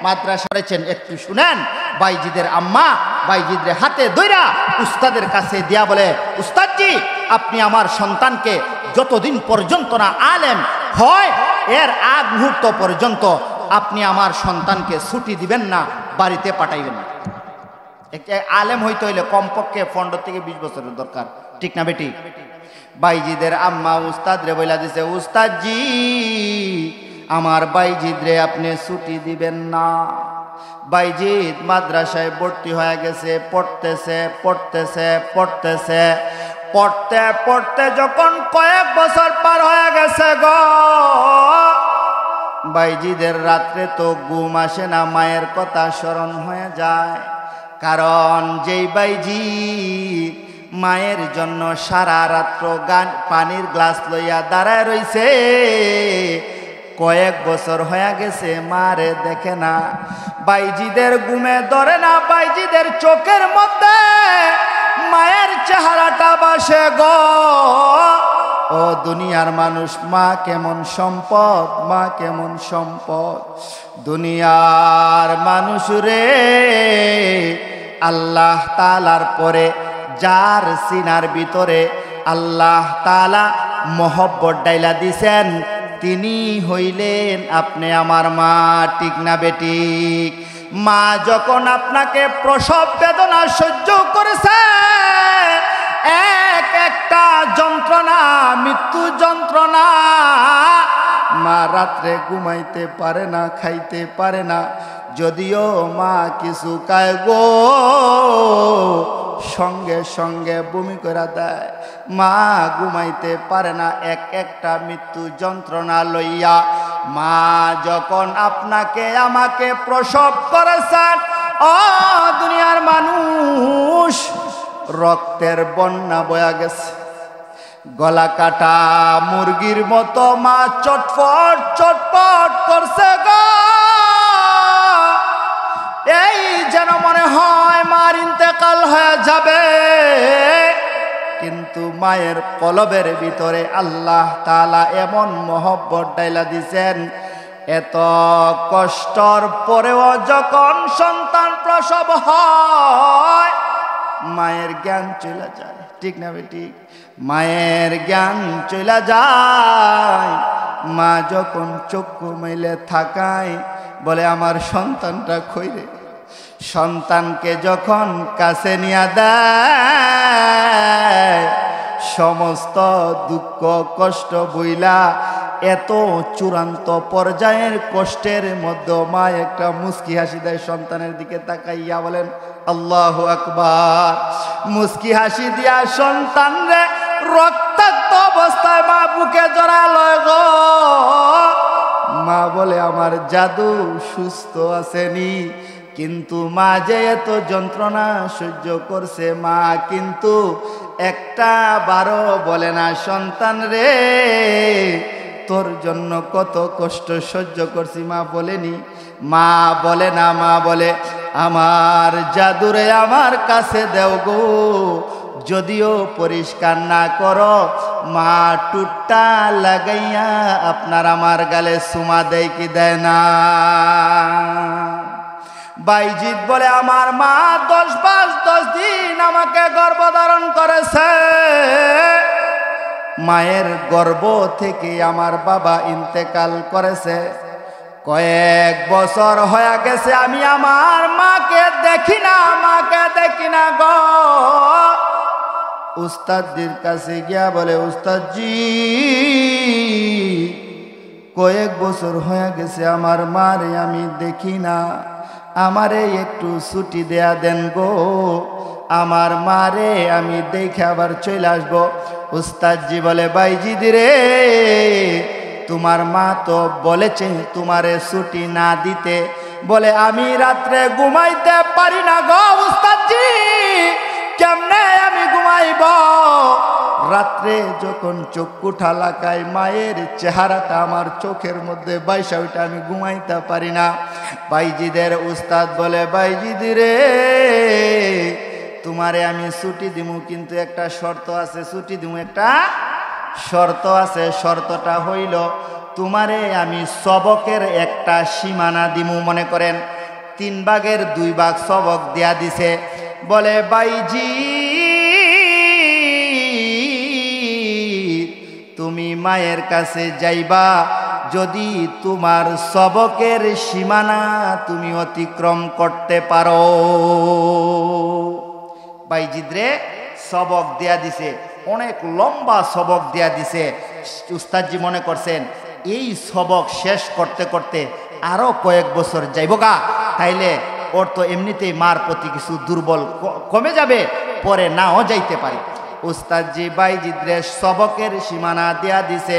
মাদ্রাসা করেছেন, একটু শুনেন। বাইজিদের আম্মা বাইজিদরে হাতে ধইরা উস্তাদের কাছে দিয়া বলে, উস্তাদজি আপনি আমার সন্তানকে যতদিন পর্যন্ত না আলেম হয় এর আগ মুহূর্ত পর্যন্ত আপনি আমার সন্তানকে ছুটি দিবেন না, বাড়িতে পাঠাইবেন না। আলেম হইতে হইলে কমপক্ষে 15 থেকে 20 বছরের দরকার, ঠিক না বেটি? বাইজিদের আম্মা উস্তাদরে বইলা দিছে, উস্তাদজি আমার বাইজিদরে আপনি ছুটি দিবেন না। বাইজিদ মাদ্রাসায় ভর্তি হয়ে গেছে, পড়তেছে পড়তেছে পড়তেছে, পড়তে পড়তে যখন কয়েক বছর পার হয়ে গেছে গো, বাইজিদের রাত্রে তো ঘুম আসে না, মায়ের কথা স্মরণ হয়ে যায়। কারণ যেই বাইজিদ মায়ের জন্য সারা রাত্র পানির গ্লাস লইয়া দাঁড়ায় রইছে, কয়েক বছর হয়ে গেছে মারে দেখে না। বাইজিদের ঘুমে ধরে না, বাইজিদের চোখের মধ্যে মায়ের চেহারাটা বাসে গো। ও দুনিয়ার মানুষ, মা কেমন সম্পদ, মা কেমন সম্পদ। দুনিয়ার মানুষ রে, আল্লাহ তাআলার পরে যার সিনার ভিতরে আল্লাহ তাআলা মহব্বত ডাইলা দিছেন, তিনি হইলেন আপনি আমার মা, ঠিক না বেঠিক? মা যখন আপনাকে প্রসব বেদনা সহ্য করেছে, এক একটা যন্ত্রণা, মৃত্যু যন্ত্রণা, মা রাত্রে ঘুমাইতে পারে না, খাইতে পারে না। যদিও মা কিছু খায় গো, সঙ্গে সঙ্গে বমি করে দেয়। মা ঘুমাইতে পারে না, এক একটা মৃত্যু যন্ত্রণা লইয়া। মা যখন আপনাকে আমাকে প্রসব করেছেন, ও দুনিয়ার মানুষ, রক্তের বন্যা বয়া গেছে। গলা কাটা মুরগির মতো মা চটফট চটফট করছে গো। এই যেন মনে হয় মার ইন্তেকাল হয়ে যাবে, কিন্তু মায়ের কলবের ভিতরে আল্লাহ তাআলা এমন মহব্বত ডাইলা দিছেন, এত কষ্টর পরেও যখন সন্তান প্রসব হয় মায়ের জ্ঞান চলে যায়, ঠিক না বেটি? মায়ের জ্ঞান চলে যায়। মা যখন চক্ষু মেলে থাকায় বলে, আমার সন্তানটা কইরে। সন্তানকে যখন কাছে নিয়ে দেয়, সমস্ত দুঃখ কষ্ট বইলা এত চূড়ান্ত পর্যায়ের কষ্টের মধ্যে মা একটা মুস্কি হাসি দেয়, সন্তানের দিকে তাকাইয়া বলেন আল্লাহু আকবার। মুস্কি হাসি দিয়া সন্তান রে রক্তাক্ত অবস্থায় মা বুকে জড়ালো গো। মা বলে, আমার জাদু সুস্থ আসেনি, কিন্তু মা যে এত যন্ত্রণা সহ্য করছে, মা কিন্তু একটা বারো বলে না, সন্তান রে তোর জন্য কত কষ্ট সহ্য করছি। মা বলেনি? মা বলে না, মা বলে, আমার জাদুরে আমার কাছে দেও গো, যদিও পরিষ্কার না করো মা টুটটা লাগাইয়া আপনার আমার গালে সুমা দেয় কি দেয় না? বাইজিদ বলে আমার মা 10 মাস 10 দিন আমাকে গর্ভধারণ করেছে। মায়ের গর্ভ থেকে আমার বাবা ইন্তেকাল করেছে। কয়েক বছর হয়ে গেছে আমি আমার মাকে দেখি না গো। উস্তাদজির কাছে গিয়া বলে উস্তাদজি কয়েক বছর হয়ে গেছে আমার মারে আমি দেখি না, আমারে একটু ছুটি দেয়া দেন গো, আমার মারে আমি দেখে আবার চলে আসবো। উস্তাদজি বলে বাইজিদ রে তোমার মা তো বলেছে তোমারে ছুটি না দিতে, বলে আমি রাত্রে ঘুমাইতে পারি না গো উস্তাদজি, কেমনে আমি ঘুমাইব? রাত্রে যখন চক্ষু ঠালাকায় মায়ের চেহারাটা আমার চোখের মধ্যে বাইসা ওইটা আমি ঘুমাইতে পারি না। বাইজিদের উস্তাদ বলে বাইজিদ রে তোমারে আমি ছুটি দিমু, কিন্তু একটা শর্ত আছে, ছুটি দিমু একটা শর্ত আছে। শর্তটা হইল তোমারে আমি সবকের একটা সীমানা দিমু। মনে করেন 3 ভাগের 2 ভাগ সবক দেয়া দিছে। বলে বাইজি তুমি মায়ের কাছে যাইবা, যদি তোমার সবকের সীমানা তুমি অতিক্রম করতে পারো। বাইজিদ রে সবক দেয়া দিছে, অনেক লম্বা সবক দেয়া দিছে। উস্তাদজি মনে করছেন এই সবক শেষ করতে করতে আরো কয়েক বছর যাইব গা, তাইলে ওর তো এমনিতেই মার প্রতি কিছু দুর্বল কমে যাবে, পরে নাও যাইতে পারে। উস্তাদজি বাইজিদের সবকের সীমানা দেয়া দিছে।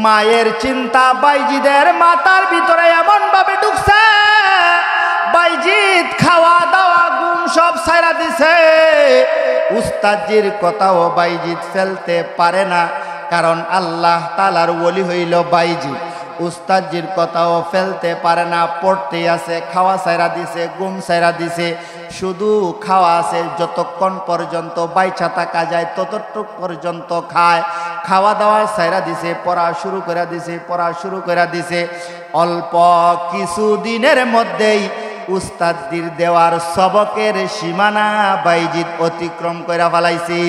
মায়ের চিন্তা বাইজিদের মাথার ভিতরে এমন ভাবে ঢুকছে, বাইজিদ খাওয়া দাওয়া ঘুম সব ছাইরা দিছে। উস্তাদজির কথাও বাইজিদ ফেলতে পারে না, কারণ আল্লাহ তাআলার ওলি হইল বাইজিদ। উস্তাদজির কথাও ফেলতে পারে না, পড়তে আছে। খাওয়া ছাইরা দিছে, ঘুম ছাইরা দিছে, শুধু খাওয়া আছে। যতক্ষণ পর্যন্ত বাইচা থাকা যায় ততটুক পর্যন্ত খায়। খাওয়া দাওয়া ছাইরা দিছে, পড়া শুরু করে দিছে। অল্প কিছু দিনের মধ্যেই উস্তাদজির দেওয়ার সবকের সীমানা বাইজিদ অতিক্রম করে ফেলাইছে।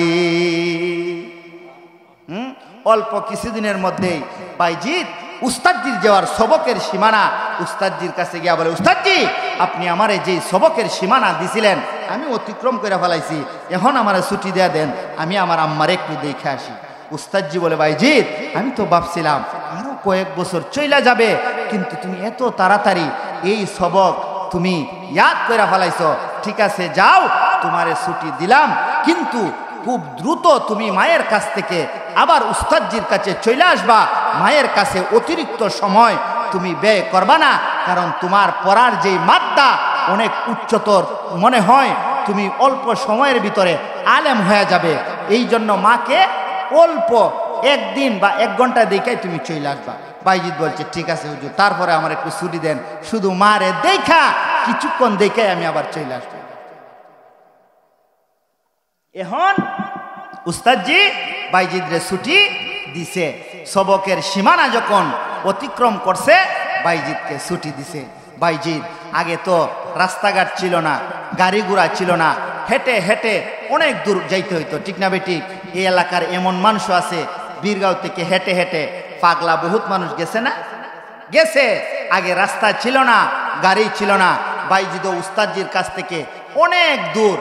অল্প কিছুদিনের মধ্যেই বাইজিদ উস্তাদজির দেওয়ার সবকের সীমানা, উস্তাদজির কাছে গিয়া বলে উস্তাদজি আপনি আমারে যে সবকের সীমানা দিছিলেন আমি অতিক্রম করে ফেলাইছি, এখন আমারে ছুটি দেয়া দেন, আমি আমার আম্মারে একটু দেখে আসি। উস্তাদজি বলে বাইজিদ আমি তো ভাবছিলাম আরো কয়েক বছর চইলা যাবে, কিন্তু তুমি এত তাড়াতাড়ি এই সবক তুমি ইয়াদ করে ফেলাইছো, ঠিক আছে যাও তোমারে ছুটি দিলাম, কিন্তু খুব দ্রুত তুমি মায়ের কাছ থেকে আবার উস্তাদজির কাছে চলে আসবা। মায়ের কাছে অতিরিক্ত সময় তুমি ব্যয় করবা না, কারণ তোমার পড়ার যেই মাত্রা অনেক উচ্চতর মনে হয়, তুমি অল্প সময়ের ভিতরে আলেম হয়ে যাবে। এই জন্য মাকে অল্প 1 দিন বা 1 ঘন্টা দেখাই তুমি চলে আসবা। বাইজিদ বলছে ঠিক আছে হুজুর, তারপরে আমার একটু ছুটি দেন, শুধু মারে দেখা কিছুক্ষণ দেখাই আমি আবার চলে আসবো। এখন উস্তাদজি বাইজিদরে ছুটি দিছে। সবকের সীমানা যখন অতিক্রম করছে বাইজিদকে ছুটি দিছে। বাইজিদ আগে তো রাস্তাঘাট ছিল না, গাড়ি ঘোড়া ছিল না, হেঁটে হেঁটে অনেক দূর যাইতে হইতো, ঠিক না বেটি? এই এলাকার এমন মানুষ আছে বীরগাঁও থেকে হেঁটে হেঁটে পাগলা বহুত মানুষ গেছে না, গেছে। আগে রাস্তা ছিল না, গাড়ি ছিল না। বাইজিদ উস্তাদজির কাছ থেকে অনেক দূর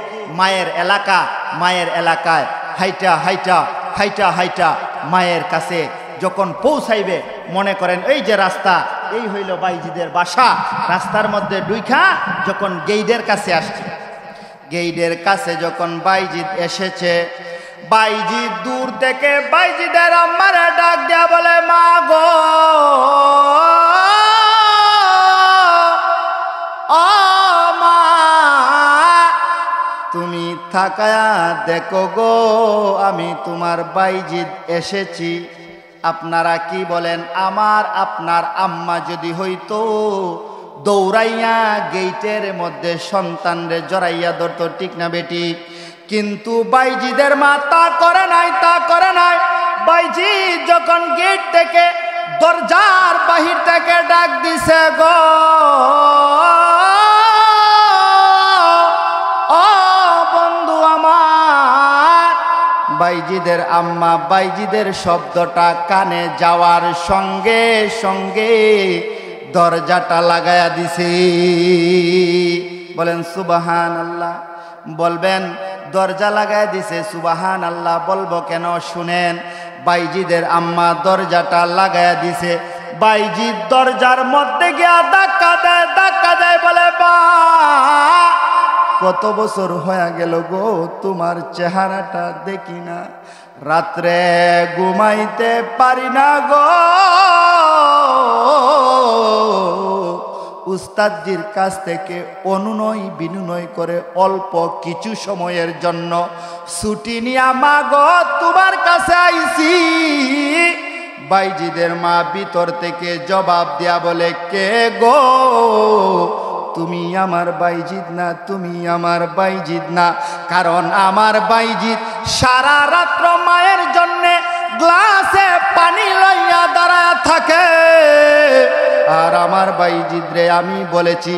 মায়ের এলাকায় হাইটা হাইটা হাইটা হাইটা মায়ের কাছে যখন পৌঁছাইবে, মনে করেন এই যে রাস্তা, এই হইল বাইজিদের বাসা। রাস্তার মধ্যে ডুইখা যখন গেইডের কাছে আসছে, গেইডের কাছে যখন বাইজিদ এসেছে, বাইজিদ দূর থেকে বাইজিদের আম্মারে ডাক দেয়া বলে মা গো, ও মা তুমি থাকায়া দেখো গো, আমি তোমার বাইজিদ এসেছি। আপনারা কি বলেন, আপনার আম্মা যদি হইতো দৌড়াইয়া গেইটের মধ্যে সন্তানরে জড়াইয়া ধরতো, ঠিক না বেটি? কিন্তু বাইজিদের মা তা করে নাই। বাইজি যখন গেট থেকে দরজার বাহির থেকে ডাক দিছে গো, ও বন্ধু আমার। বাইজিদের আম্মা বাইজিদের শব্দটা কানে যাওয়ার সঙ্গে সঙ্গে দরজাটা লাগায়া দিছে। বলেন সুবহানাল্লাহ। বলবেন দরজা লাগায় দিছে, সুবহানাল্লাহ বলবো কেন? শুনেন, বাইজিদের আম্মা দরজাটা লাগায়া দিছে। বাইজি দরজার মধ্যে গিয়া ধাক্কা দেয়, বলে বা কত বছর হয়ে গেল গো, তোমার চেহারাটা দেখি না, রাত্রে ঘুমাইতে পারি না গো। উস্তাদজির কাছ থেকে অনুনয় বিনুনয় করে অল্প কিছু সময়ের জন্য ছুটি নিয়া মা গো তোমার কাছে আইছি। বাইজিদের মা ভিতর থেকে জবাব দিয়া বলে, কে গো? তুমি আমার বাইজিদ না, তুমি আমার বাইজিদ না। কারণ আমার বাইজিদ সারা রাত্র মায়ের জন্যে গ্লাসে পানি লইয়া দাঁড়ায় থাকে। আর আমার বাইজিদ রে আমি বলেছি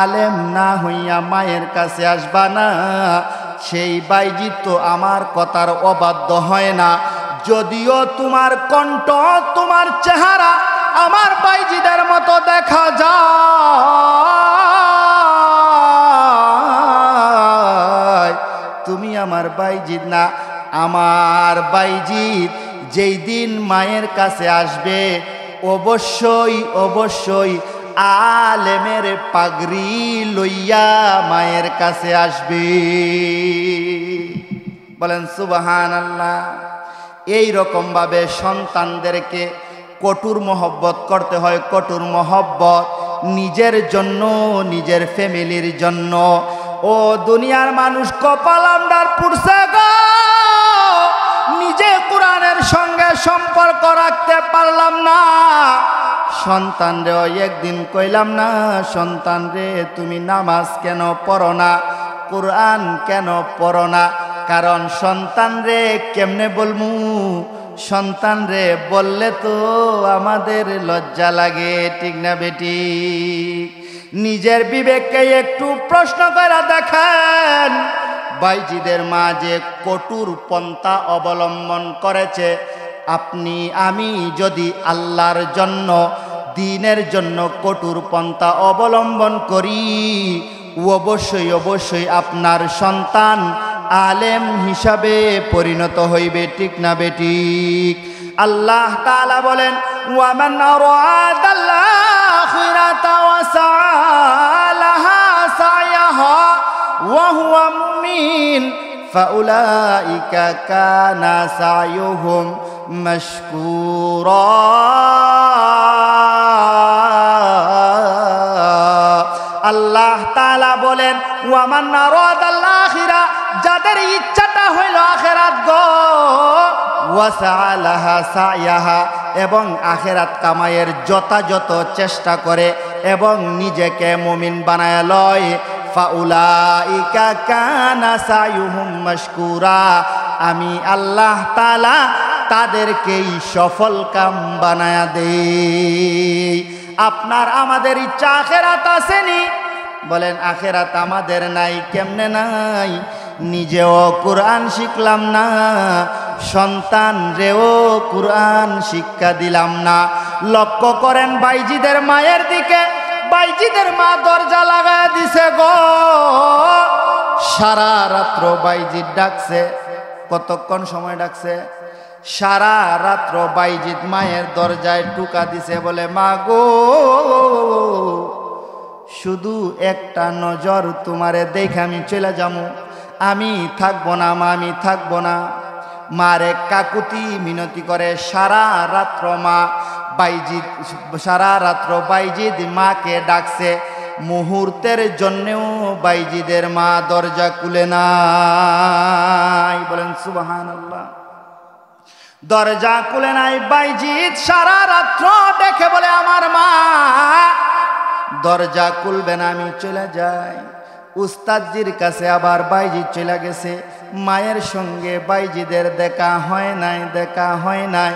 আলেম না হইয়া মায়ের কাছে আসবা না। সেই বাইজিদ তো আমার কথার অবাধ্য হয় না। যদিও তোমার কণ্ঠ, তোমার চেহারা আমার বাইজিদের মতো দেখা যায়, তুমি আমার বাইজিদ না। আমার বাইজিদ যেই দিন মায়ের কাছে আসবে অবশ্যই অবশ্যই আলেমের পাগড়ি লইয়া মায়ের কাছে আসবে। বলেন সুবহানাল্লাহ। এই রকম ভাবে সন্তানদেরকে কঠোর মহব্বত করতে হয়, কঠোর মহব্বত নিজের জন্য, নিজের ফ্যামিলির জন্য। ও দুনিয়ার মানুষ কপাল আমদার পুরছে গো, নিজে কোরআনের সঙ্গে সম্পর্ক রাখতে পারলাম না। সন্তান রে একদিন কইলাম না, সন্তান রে তুমি নামাজ কেন পড়ো না, কোরআন কেন পড়ো না? কারণ সন্তান রে কেমনে বলমু, সন্তান রে বললে তো আমাদের লজ্জা লাগে, ঠিক না বেটি? নিজের বিবেককে একটু প্রশ্ন করে দেখেন, বাইজিদের মা যে কঠোর পন্থা অবলম্বন করেছে, আপনি আমি যদি আল্লাহর জন্য, দ্বীনের জন্য কঠোর পন্থা অবলম্বন করি, অবশ্যই অবশ্যই আপনার সন্তান আলেম হিসাবে পরিণত হইবে, ঠিক না বেঠিক? আল্লাহ তাআলা বলেন, ওয়ামান আরাদাল আখিরাতা ওয়া সাআলাহা সায়াহা ওয়া হুয়া মুমিন ফাউলাইকা কানা সায়ুহুম মাশকুরা। আল্লাহ তাআলা বলেন, ওয়ামান আরাদাল আখিরা, যাদের ইচ্ছাটা হইল আখিরাত গো, ওয়া সাআলাহা সায়াহা, এবং আখিরাত কামাইয়ের যথাযথ চেষ্টা করে এবং নিজেকে মুমিন বানায় লয়, ফাউলাইকা কানা সায়ুহুম মাশকুরা, আমি আল্লাহ তাআলা তাদেরকেই সফল কাম বানায়া দেই। আপনার আমাদের ইচ্ছা আখিরাত আসেনি? বলেন আখিরাত আমাদের নাই। কেমনে নাই? নিজেও কোরআন শিখলাম না, সন্তান রেও কোরআন শিক্ষা দিলাম না। লক্ষ্য করেন বাইজিদের মায়ের দিকে, বাইজিদের মা দরজা লাগায় দিছে গো। সারা রাত্র বাইজিদ ডাকছে। কতক্ষণ সময় ডাকছে? সারা রাত্র বাইজিদ মায়ের দরজায় টুকা দিছে, বলে মা গো, শুধু একটা নজর তোমারে দেখে আমি চলে যাবো, আমি থাকবো না মা, আমি থাকবো না। মারে কাকুতি মিনতি করে সারা রাত্র মা বাইজিদ, সারা রাত্র বাইজিদ মাকে ডাকছে। মুহূর্তের জন্যেও বাইজিদের মা দরজা খুলে নাই। বলেন সুবহানাল্লাহ। দরজা খুলে নাই বাইজিদ, সারা রাত্র দেখে বলে আমার মা দরজা খুলবে না, আমি চলে যাই। উস্তাদজির কাছে আবার বাইজিদ চলে গেছে। মায়ের সঙ্গে বাইজিদের দেখা হয় নাই।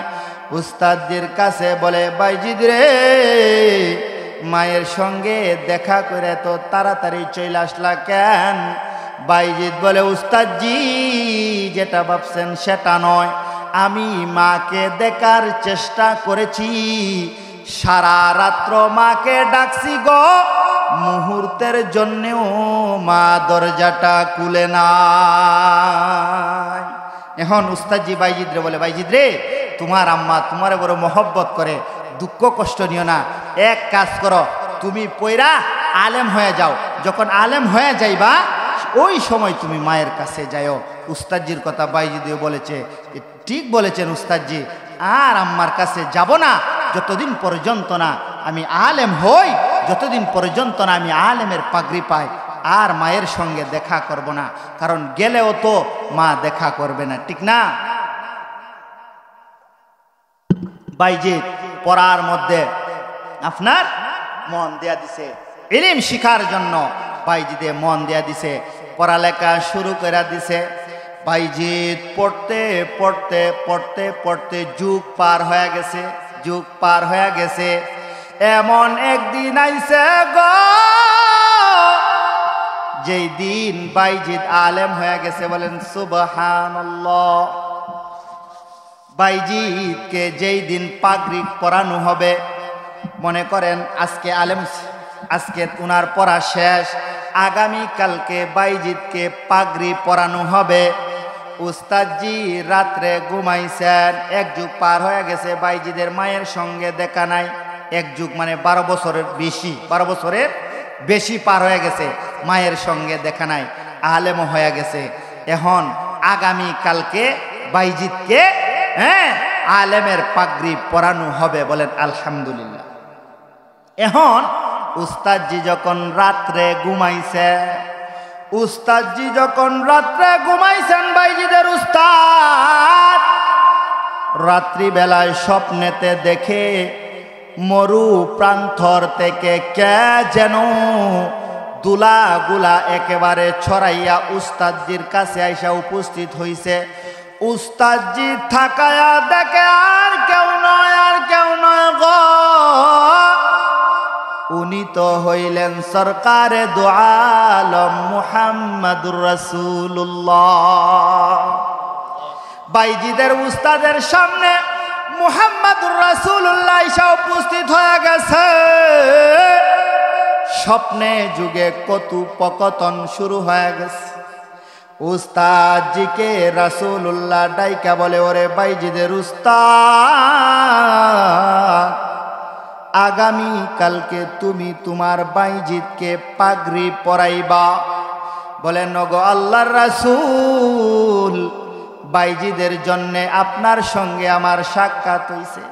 উস্তাদজির কাছে বলে, বাইজিদ রে, মায়ের সঙ্গে দেখা করে তো তাড়াতাড়ি চলে আসলা কেন? বাইজিদ বলে, উস্তাদজি যেটা ভাবছেন সেটা নয়, আমি মাকে দেখার চেষ্টা করেছি, সারা রাত্র মাকে ডাকছি গো, মুহূর্তের জন্যেও মা দরজাটা খুলে নাই। এখন উস্তাদজি বাইজিদ রে বলে, বাইজিদ রে, তোমার আম্মা তোমারে বড় মহব্বত করে, দুঃখ কষ্ট নিও না, এক কাজ করো, তুমি পয়রা আলেম হয়ে যাও, যখন আলেম হয়ে যাইবা ওই সময় তুমি মায়ের কাছে যাও। উস্তাদজির কথা বাইজিদও বলেছে, ঠিক বলেছেন উস্তাদজি, আর আম্মার কাছে যাব না যতদিন পর্যন্ত না আমি আলেম হই, যতদিন পর্যন্ত না আমি আলেমের পাগড়ি পাই, আর মায়ের সঙ্গে দেখা করব না, কারণ গেলেও তো মা দেখা করবে না, ঠিক না? বাইজিদ পড়ার মধ্যে আপনার মন দেয়া দিছে, ইলম শিখার জন্য বাইজিদে মন দেয়া দিছে, পড়ালেখা শুরু করে দিছে। বাইজিদ পড়তে পড়তে পড়তে পড়তে যুগ পার হয়ে গেছে। এমন একদিন আইছে গো, যেই দিন বাইজিদ আলেম হয়ে গেছে, বলেন সুবহানাল্লাহ। বাইজিদকে যেই দিন পাগড়ি পরানো হবে, মনে করেন আজকে উনার পড়া শেষ, আগামী কালকে বাইজিদকে পাগড়ি পরানো হবে। উস্তাদজি রাত্রে ঘুমাইছেন, এক যুগ পার হয়ে গেছে, বাইজিদের মায়ের সঙ্গে দেখা নাই। এক যুগ মানে 12 বছরের বেশি পার হয়ে গেছে, মায়ের সঙ্গে দেখা নাই, আলেমও হয়ে গেছে। এখন আগামী কালকে বাইজিদকে আলেমের পাগড়ি পরানো হবে, বলেন আলহামদুলিল্লাহ। এখন উস্তাদজি যখন রাত্রে ঘুমাইছেন, বাইজিদের উস্তাদ রাত্রিবেলায় স্বপ্নেতে দেখে মরু প্রান্তর থেকে কে যেন দুলাগুলা একেবারে ছড়াইয়া উস্তাদজির কাছে আইসা উপস্থিত হইছে। উস্তাদজি থাকায়া দেখে আর কেউ নয় গো, উনি তো হইলেন সরকারে দু আলম মুহাম্মাদুর রাসূলুল্লাহ। বাইজিদের উস্তাদের সামনে মুহাম্মাদুর রাসূলুল্লাহ এসে উপস্থিত হয়ে গেছে। স্বপ্নে যুগে কথোপকথন শুরু হয়ে গেছে। উস্তাদজিকে রাসূলুল্লাহ ডাইকা বলে, ওরে বাইজিদের উস্তাদ, আগামী কালকে তুমি তোমার বাইজিদকে পাগড়ি পরাইবা। বলেন, ওগো আল্লাহর রাসূল, বাইজিদের জন্যে আপনার সঙ্গে আমার সাক্ষাৎ হইছে।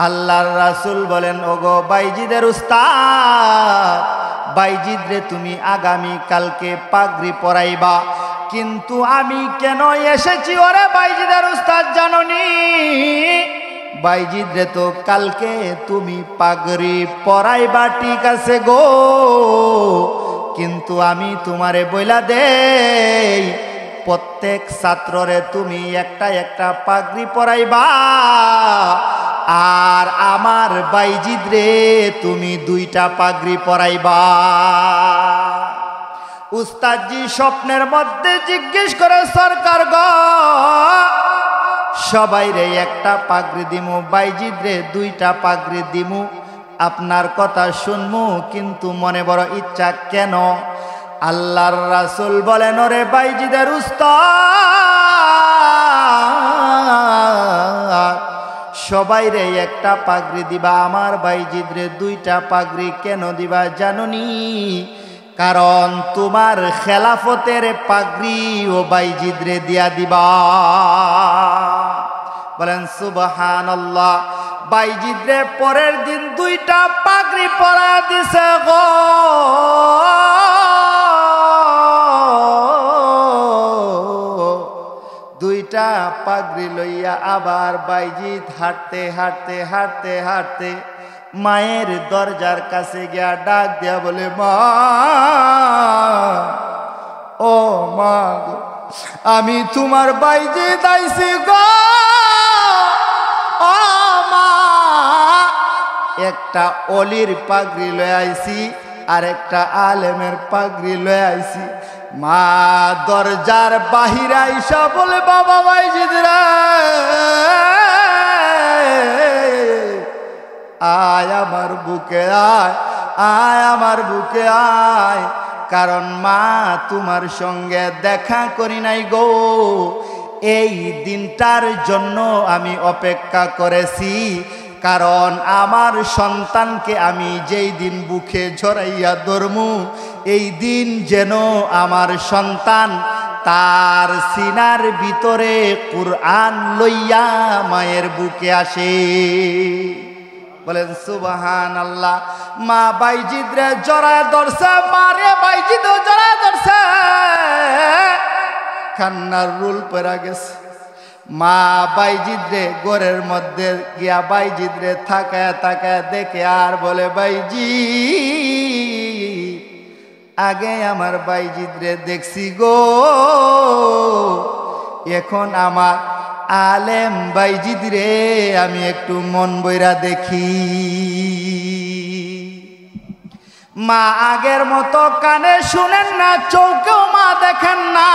আল্লাহর রাসূল বলেন, ওগো বাইজিদের উস্তাদ, বাইজিদ রে তুমি আগামী কালকে পাগড়ি পরাইবা, কিন্তু আমি কেন এসেছি ওরে বাইজিদের উস্তাদ জাননি? বাইজিদ রে তো কালকে তুমি পাগড়ি পরাইবা, ঠিক আছে গো, কিন্তু আমি তোমারে বইলা দেই, প্রত্যেক ছাত্ররে তুমি একটা একটা পাগড়ি পরাইবা, আর আমার বাইজিদ রে তুমি 2টা পাগড়ি পরাইবা। উস্তাদজি স্বপ্নের মধ্যে জিজ্ঞেস করে, সরকার গো, সবাই রে একটা পাগড়ি দিমু, বাইজিদ রে 2টা পাগড়ি দিমু, আপনার কথা শুনমু, কিন্তু মনে বড় ইচ্ছা কেন? আল্লাহর রাসূল বলেন, ওরে বাইজিদের উস্তাদ, সবাই রে একটা পাগড়ি দিবা, আমার বাইজিদ রে 2টা পাগড়ি কেন দিবা জানুনি? কারণ তোমার খেলাফতের পাগড়ি ও বাইজিদ রে দিয়া দিবা। বলেন সুবহানাল্লাহ। বাইজিদ রে পরের দিন 2টা পাগড়ি পরা দিছে গো। দুইটা পাগড়ি লইয়া আবার বাইজিদ হাঁটতে হাঁটতে হাঁটতে হাঁটতে মায়ের দরজার কাছে গিয়া ডাক দিয়া বলে, মা আমি তোমার বাইজিদ আইছি গো ও মা। একটা অলির পাগড়ি লয়ে আইছি আর একটা আলেমের পাগড়ি লয়ে আইছি। মা দরজার বাহিরে আইসা বলে বাবা বাইজিদ রে আয় আমার বুকে আয়, আয় আমার বুকে আয়। কারণ মা তোমার সঙ্গে দেখা করি নাই গো, এই দিনটার জন্য আমি অপেক্ষা করেছি। কারণ আমার সন্তানকে আমি যেই দিন বুকে ঝরাইয়া ধরমু, এই দিন যেন আমার সন্তান তার সিনার ভিতরে কুরআন লইয়া মায়ের বুকে আসে। বলেন সুবহানাল্লাহ। মা বাইজিদ রে জড়ায় ধরছে, মারে বাইজিদ জড়ায় ধরছে, কান্নার রুল পড়া গেছে। মা বাইজিদ রে ঘরের মধ্যে গিয়া বাইজিদ রে তাকায় তাকায় দেখে আর বলে বাইজি আগে আমার বাইজিদ রে দেখছি গো, এখন আমার আলেম বাইজিদ রে আমি একটু মন বইরা দেখি। মা আগের মতো কানে শুনেন না, চোখেও মা দেখেন না,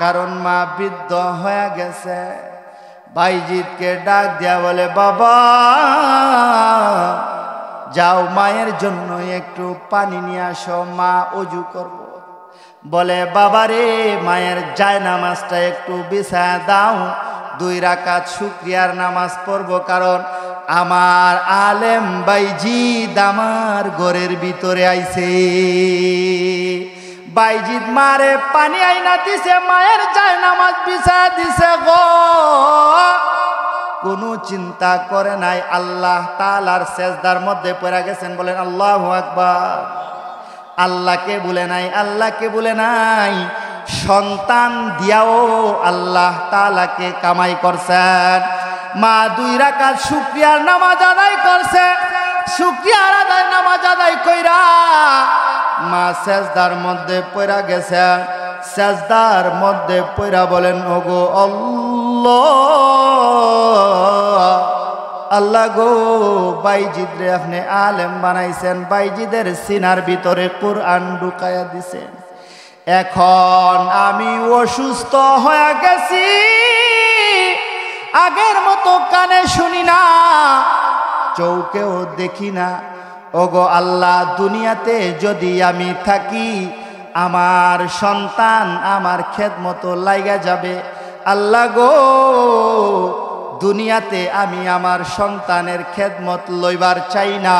কারণ মা বৃদ্ধ হয়ে গেছে। বাইজিদকে ডাক দিয়া বলে বাবা যাও মায়ের জন্য একটু পানি নিয়ে আসো, মা ওযু করব। বলে বাবারে মায়ের জায় নামাজটা একটু বিছায়া দাও, 2 রাকাত শুকরিয়ার নামাজ পড়ব, কারণ আমার আলেম বাইজিদ আমার ঘরের ভিতরে আইছে। বাইজিদ মারে পানি আইনা দিছে, মায়ের জায় নামাজ বিছায়া দিছে গো, কোনো চিন্তা করে নাই। আল্লাহ তাআলার সেজদার মধ্যে পড়ে গেছেন। বলেন আল্লাহু আকবার। আল্লাহকে ভুলে নাই, আল্লাহকে ভুলে নাই। সন্তান দিয়াও আল্লাহ তাআলাকে কামাই করছেন। মা 2 রাকাত শুকরিয়ার নামাজ আদায় করছে। শুকরিয়ার আদায় নামাজ আদায় কইরা মা সেজদার মধ্যে পড়া গেছে। সেজদার মধ্যে পড়া বলেন ওগো আল্লাহ, আল্লাহ গো বাইজিদ রে আপনি আলেম বানাইছেন, বাইজিদের সিনার ভিতরে কুরআন ঢুকায়া দিছেন। এখন আমি অসুস্থ হয়ে গেছি, আগের মতো কানে শুনি না, চোখেও দেখি না। ওগো আল্লাহ দুনিয়াতে যদি আমি থাকি আমার সন্তান আমার খেদমত লাইগা যাবে। আল্লাহ গো দুনিয়াতে আমি আমার সন্তানের খেদমত লইবার চাই না।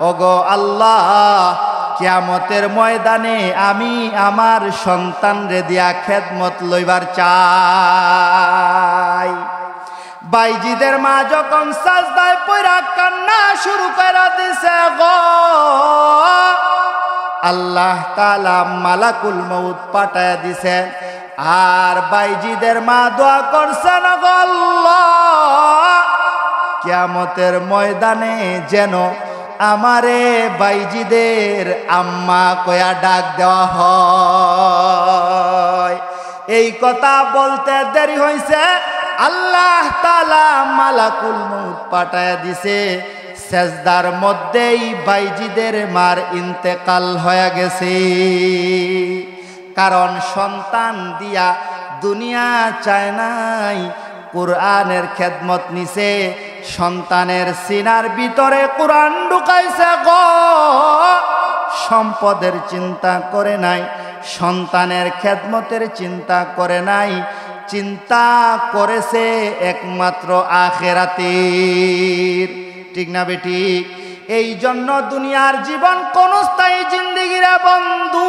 ওগো আল্লাহ কিয়ামতের ময়দানে আমি আমার সন্তানরে দিয়া খেদমত লইবার চাই। বাইজিদের মা যখন সাজদায় পড়া কান্না শুরু করে দিছে গো, আল্লাহ তাআলা মালাকুল মউত পাঠায়া দিছেন। আর বাইজিদের মা দোয়া করছেন গো আল্লাহ কিয়ামতের ময়দানে যেন আমারে বাইজিদের আম্মা কয়া ডাক দেওয়া হয়। এই কথা বলতে দেরি হইছে, আল্লাহ তাআলা মালাকুল মউত পাঠায়া দিছে। সেজদার মধ্যেই বাইজিদের মার ইন্তেকাল হয়ে গেছে। কারণ সন্তান দিয়া দুনিয়া চায় নাই, কুরআনের খেদমত নিছে, সন্তানের সিনার ভিতরে কুরআন ঢুকাইছে গো। সম্পদের চিন্তা করে নাই, সন্তানের খেদমতের চিন্তা করে নাই, চিন্তা করেছে একমাত্র আখিরাতের। ঠিক না বেঠিক? এই জন্য দুনিয়ার জীবন কোন স্থায়ী জিন্দেগির বন্ধু।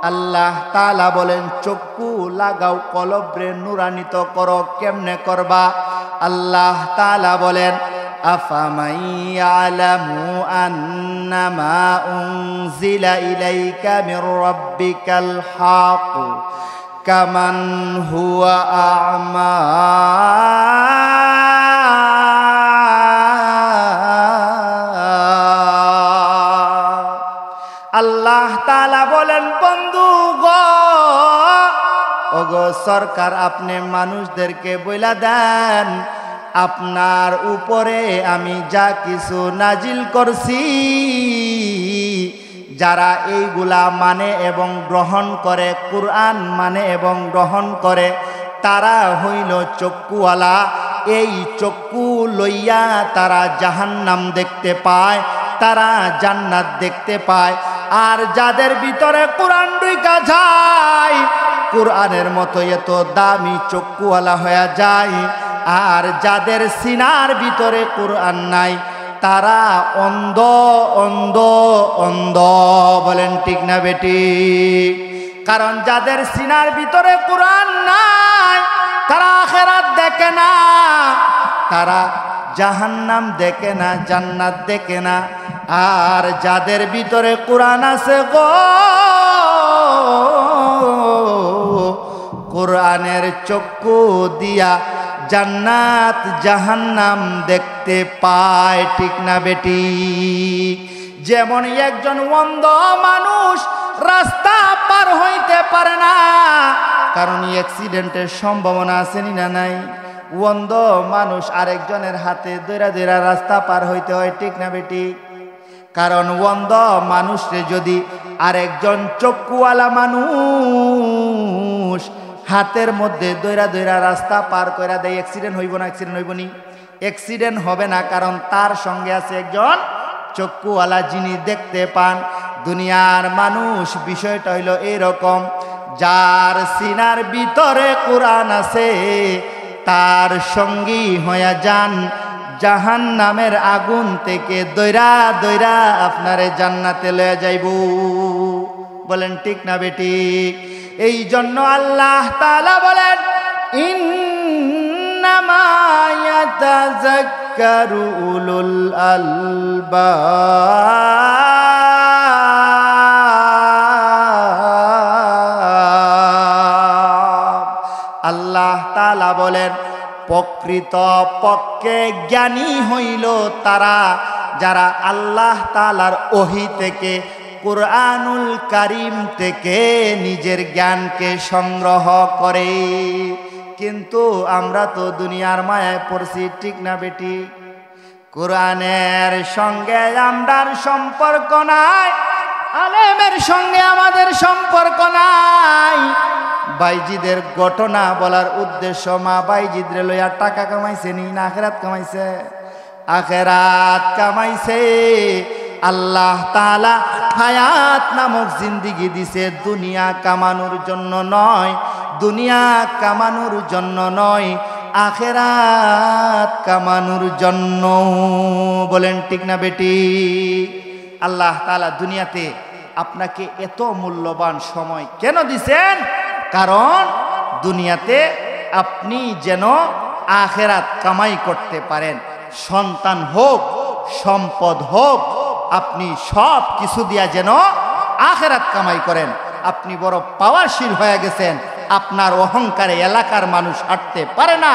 আল্লাহ তাআলা বলেন চক্ষু লাগাও, কলবরে নুরান্বিত করো। কেমনে করবা? আল্লাহ তাআলা বলেন আফামান ইয়ালামু আন্নামা উনজিলা ইলাইকা মির রাব্বিকাল হক কামান হুয়া আ'মা। আল্লাহ তাআলা বলেন, বন্ধু গো, ওগো সরকার, আপনি মানুষদেরকে বইলা দেন আপনার উপরে আমি যা কিছু নাজিল করছি, যারা এইগুলা মানে এবং গ্রহণ করে, কুরআন মানে এবং গ্রহণ করে, তারা হইল চক্ষুওয়ালা। এই চক্ষু লইয়া তারা জাহান্নাম দেখতে পায়, তারা জান্নাত দেখতে পায়। আর যাদের ভিতরে কোরআন ঢুইকা যায়, কোরআনের মতো এত দামি চক্ষুওয়ালা হয়ে যায়। আর যাদের সিনার ভিতরে কোরআন নাই, তারা অন্ধ অন্ধ অন্ধ। বলেন ঠিক না বেটি? কারণ যাদের সিনার ভিতরে কোরআন নাই, তারা আখিরাত দেখে না, তারা জাহান্নাম দেখে না, জান্নাত দেখে না। আর যাদের ভিতরে কোরআন আছে গো, কোরআনের চক্ষু দিয়া জান্নাত জাহান্নাম দেখতে পায়। ঠিক না বেটি? যেমন একজন অন্ধ মানুষ রাস্তা পার হইতে পারে না, কারণ অ্যাক্সিডেন্টের সম্ভাবনা আছে না নাই? অন্ধ মানুষ আরেকজনের হাতে ধইরা ধইরা রাস্তা পার হইতে হয়। ঠিক না বেটি? কারণ অন্ধ মানুষরে যদি আরেকজন চক্ষুওয়ালা মানুষ হাতের মধ্যে ধইরা ধইরা রাস্তা পার কইরা দেয়, অ্যাক্সিডেন্ট হইব না? অ্যাক্সিডেন্ট হইব নি? অ্যাক্সিডেন্ট হবে না, কারণ তার সঙ্গে আছে একজন চক্ষুওয়ালা যিনি দেখতে পান। দুনিয়ার মানুষ বিষয়টা হইল এরকম, যার সিনার ভিতরে কোরআন আছে তার সঙ্গী হইয়া যান জাহান্নামের আগুন থেকে দইরা দইরা আপনারে জান্নাতে লয়ে যাইব। বলেন ঠিক না বেটি? এই জন্য আল্লাহ তাআলা বলেন, ইন্নামা ইয়াতাযাক্কারু উলুল আলবাব। আল্লাহ তাআলা বলেন, প্রকৃত পক্ষে জ্ঞানী হইল তারা, যারা আল্লাহ তাআলার ওহী থেকে, কুরআনুল কারীম থেকে নিজের জ্ঞানকে সংগ্রহ করে। কিন্তু আমরা তো দুনিয়ার মায়ায় পড়ছি। ঠিক না বেটি? কুরআনের সঙ্গে আমরার সম্পর্ক নাই, আলেমের সঙ্গে আমাদের সম্পর্ক নাই। বাইজিদের ঘটনা বলার উদ্দেশ্য, মা বাইজিদরে লইয়া টাকা কামাইছে নি না আখিরাত কামাইছে? আখিরাত কামাইছে। আল্লাহ তাআলা হায়াত নামক জিন্দেগি দিছে দুনিয়া কামানোর জন্য নয়, দুনিয়া কামানোর জন্য নয়, আখিরাত কামানোর জন্য। বলেন ঠিক না বেটি? আল্লাহ তাআলা দুনিয়াতে আপনাকে এত মূল্যবান সময় কেন দিছেন? কারণ দুনিয়াতে আপনি যেন আখিরাত কামাই করতে পারেন। সন্তান হোক, সম্পদ হোক, আপনি সব কিছু দিয়া যেন আখিরাত কামাই করেন। আপনি বড় পাওয়ারশীল হয়ে গেছেন, আপনার অহংকারে এলাকার মানুষ হাঁটতে পারে না।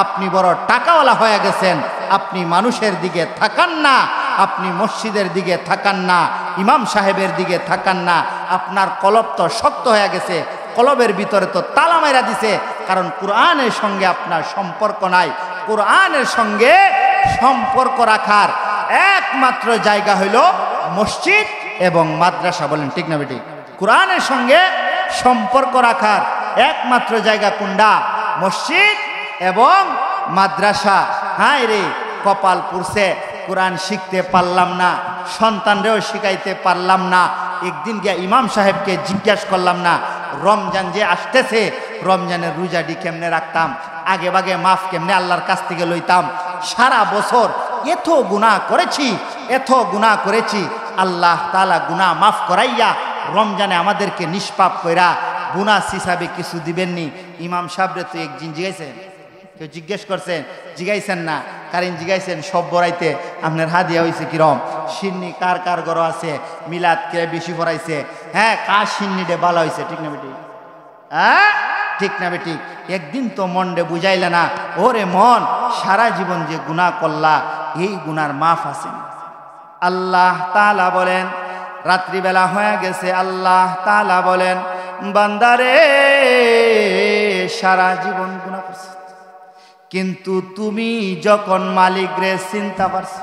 আপনি বড় টাকাওয়ালা হয়ে গেছেন, আপনি মানুষের দিকে থাকান না, আপনি মসজিদের দিকে থাকান না, ইমাম সাহেবের দিকে থাকান না। আপনার কলব তো শক্ত হয়ে গেছে, কলবের ভিতরে তো তালা মাইরা দিছে, কারণ কোরআনের সঙ্গে আপনার সম্পর্ক নাই। কোরআনের সঙ্গে সম্পর্ক রাখার একমাত্র জায়গা হইল মসজিদ এবং মাদ্রাসা। বলেন ঠিক না বেটি? কোরআনের সঙ্গে সম্পর্ক রাখার একমাত্র জায়গা কোনটা? মসজিদ এবং মাদ্রাসা। হায় রে কপাল পুরছে, কোরআন শিখতে পারলাম না, সন্তানরেও শিখাইতে পারলাম না। একদিন গিয়া ইমাম সাহেবকে জিজ্ঞাসা করলাম না, রমজান যে আসতেছে, রমজানের রোজাটি কেমনে রাখতাম, আগে বাগে মাফ কেমনে আল্লাহর কাছ থেকে লইতাম। সারা বছর এত গুনাহ করেছি, এত গুনাহ করেছি, আল্লাহ তাআলা গুনাহ মাফ করাইয়া রমজানে আমাদেরকে নিষ্পাপ কইরা বোনাস হিসাবে কিছু দিবেননি। ইমাম সাহেবরে তো একদিন জিজ্ঞাসেন, কেউ জিজ্ঞেস করছেন? জিজ্ঞাইছেন না। কারণ জিজ্ঞাইছেন সব বড়াইতে আপনার হাদিয়া হয়েছে কিরম, সিন্নি কার কার ঘর আছে, মিলাদ কে বেশি পড়াইছে, হ্যাঁ কার সিন্নিটা ভালো হয়েছে। ঠিক না বেটি? হ্যাঁ ঠিক না বেটি? একদিন তো মনরে বুঝাইলে না, ওরে মন, সারা জীবন যে গুনাহ করলা, এই গুনার মাফ আছে। আল্লাহ তাআলা বলেন, রাত্রিবেলা হয়ে গেছে, আল্লাহ তাআলা বলেন বান্দারে সারা জীবন গুনাহ করছিস, কিন্তু তুমি যখন মালিক রে চিন্তা পারছ,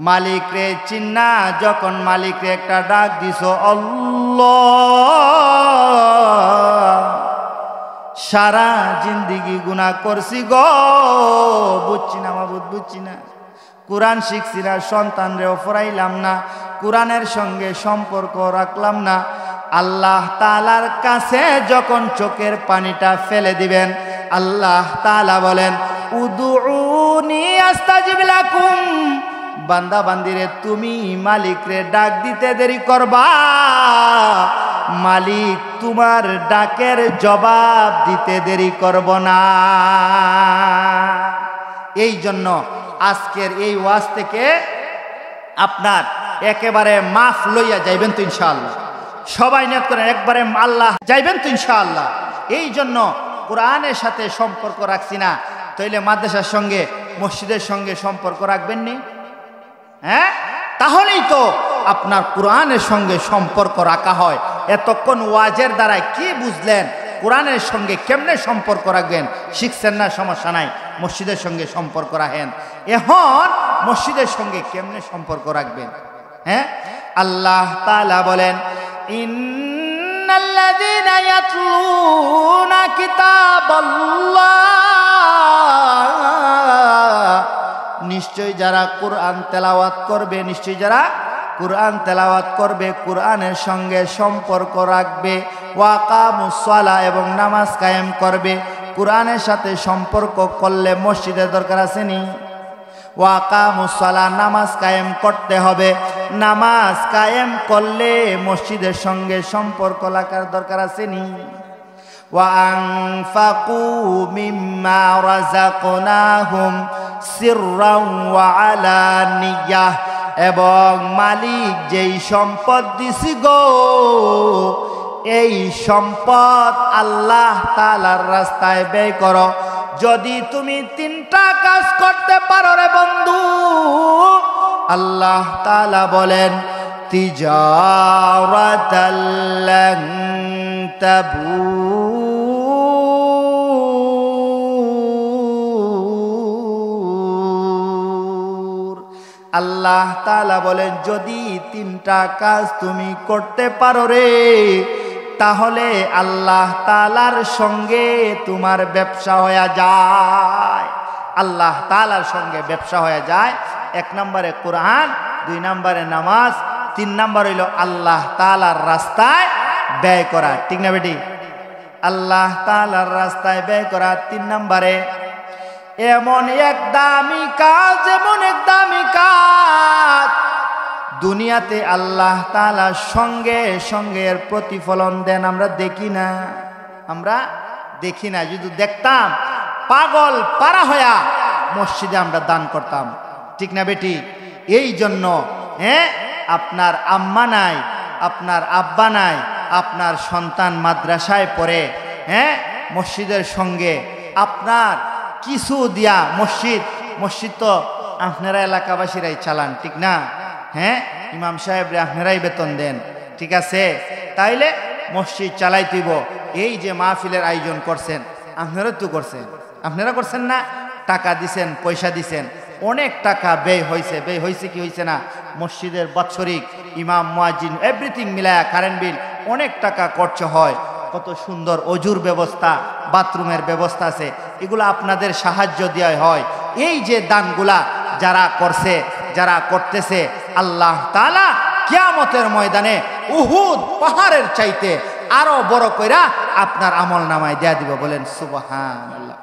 মালিক রে চিন্না যখন মালিক রে একটা ডাক দিছ আল্লাহ, সারা জিন্দিগি গুনাহ করছি গো, বুঝছি না মাবুদ, বুঝছি না, কোরআন শিখছি না, সন্তান রেও পড়াইলাম না, কোরআনের সঙ্গে সম্পর্ক রাখলাম না। আল্লাহ তাআলার কাছে যখন চোখের পানিটা ফেলে দিবেন, আল্লাহ তাআলা বলেন উদুউনি আস্তাজিব লাকুম, বান্দা বান্দিরে তুমি মালিক রে ডাক দিতে দেরি করবা, মালিক তোমার ডাকের জবাব দিতে দেরি করব না। এই জন্য আজকের এই ওয়াজ থেকে আপনার একেবারে মাফ লইয়া যাইবেন তো ইনশাআল্লাহ, সবাই নিয়ত করেন একবারে আল্লাহ যাইবেন তো ইনশাআল্লাহ। এই জন্য কোরআনের সাথে সম্পর্ক রাখছি না, তাইলে মাদ্রাসার সঙ্গে মসজিদের সঙ্গে সম্পর্ক রাখবেন নি? হ্যাঁ, তাহলেই তো আপনার কোরআনের সঙ্গে সম্পর্ক রাখা হয়। এতক্ষণ ওয়াজের দ্বারা কি বুঝলেন, কোরআনের সঙ্গে কেমনে সম্পর্ক রাখবেন শিখছেন না, সমস্যা নাই, মসজিদের সঙ্গে সম্পর্ক রাখেন। এখন মসজিদের সঙ্গে কেমনে সম্পর্ক রাখবেন? হ্যাঁ, আল্লাহ তাআলা বলেন ইন্নাল্লাযীনা ইয়াতলুনা কিতাবাল্লাহ, নিশ্চয় যারা কোরআন তেলাওয়াত করবে, নিশ্চয় যারা কোরআন তেলাওয়াত করবে, কোরআনের সঙ্গে সম্পর্ক রাখবে, ওয়াকামুস সালাহ এবং নামাজ কায়েম করবে। কোরআনের সাথে সম্পর্ক করলে মসজিদের দরকার আছে নি? ওয়াকামুস সালাহ, নামাজ কায়েম করতে হবে, নামাজ কায়েম করলে মসজিদের সঙ্গে সম্পর্ক রাখার দরকার আছে নি? ওয়া আনফাকু মিম্মা রাযাকনাহুম সিররান ওয়া আলানিয়াহ, এবং মালিক যেই সম্পদ দিছি গো, এই সম্পদ আল্লাহ তাআলার রাস্তায় ব্যয় করো। যদি তুমি তিনটা কাজ করতে পারো রে বন্ধু, আল্লাহ তাআলা বলেন তিজারাতাল লান তাবুর, আল্লাহ তাআলা বলেন যদি তিনটা কাজ তুমি করতে পারো রে, তাহলে আল্লাহ তাআলার সঙ্গে তোমার ব্যবসা হয়ে যায়। আল্লাহ তাআলার সঙ্গে ব্যবসা হয়ে যায়। এক নম্বরে কোরআন, দুই নম্বরে নামাজ, তিন নম্বর হইল আল্লাহ তাআলার রাস্তায় ব্যয় করা। ঠিক না বেটি? আল্লাহ তাআলার রাস্তায় ব্যয় করা তিন নম্বরে। এমন এক দামি কাজ, এমন এক দামি কাজ, দুনিয়াতে আল্লাহ তাআলা সঙ্গে সঙ্গে এর প্রতিফলন দেন, আমরা দেখি না, আমরা দেখি না। যদি দেখতাম পাগল পারা হইয়া মসজিদে আমরা দান করতাম। ঠিক না বেটি? এই জন্য আপনার আম্মা নাই, আপনার আব্বা নাই, আপনার সন্তান মাদ্রাসায় পড়ে, মসজিদের সঙ্গে আপনার কিছু দিয়া, মসজিদ তো আপনারা এলাকাবাসীরাই চালান, ঠিক না? ইমাম সাহেবরে আপনারাই বেতন দেন, ঠিক আছে? তাইলে মসজিদ চালাইতেইব। এই যে মাহফিলের আয়োজন করছেন, আপনারা তো করছেন, আপনারা করছেন না? টাকা দিছেন, পয়সা দিছেন, অনেক টাকা ব্যয় হয়েছে কি হয়েছে না? মসজিদের বাৎসরিক ইমাম, মুয়াজ্জিন, এভরিথিং মিলায়া কারেন্ট বিল অনেক টাকা খরচ হয়। কত সুন্দর অজুর ব্যবস্থা, বাথরুমের ব্যবস্থা আছে, এগুলো আপনাদের সাহায্য দেওয়া হয়। এই যে দানগুলা যারা করছে, যারা করতেছে, আল্লাহ তাআলা কিয়ামতের ময়দানে উহুদ পাহাড়ের চাইতে আরো বড় কইরা আপনার আমল নামায় দেয়া দিব। বলেন সুবহানাল্লাহ।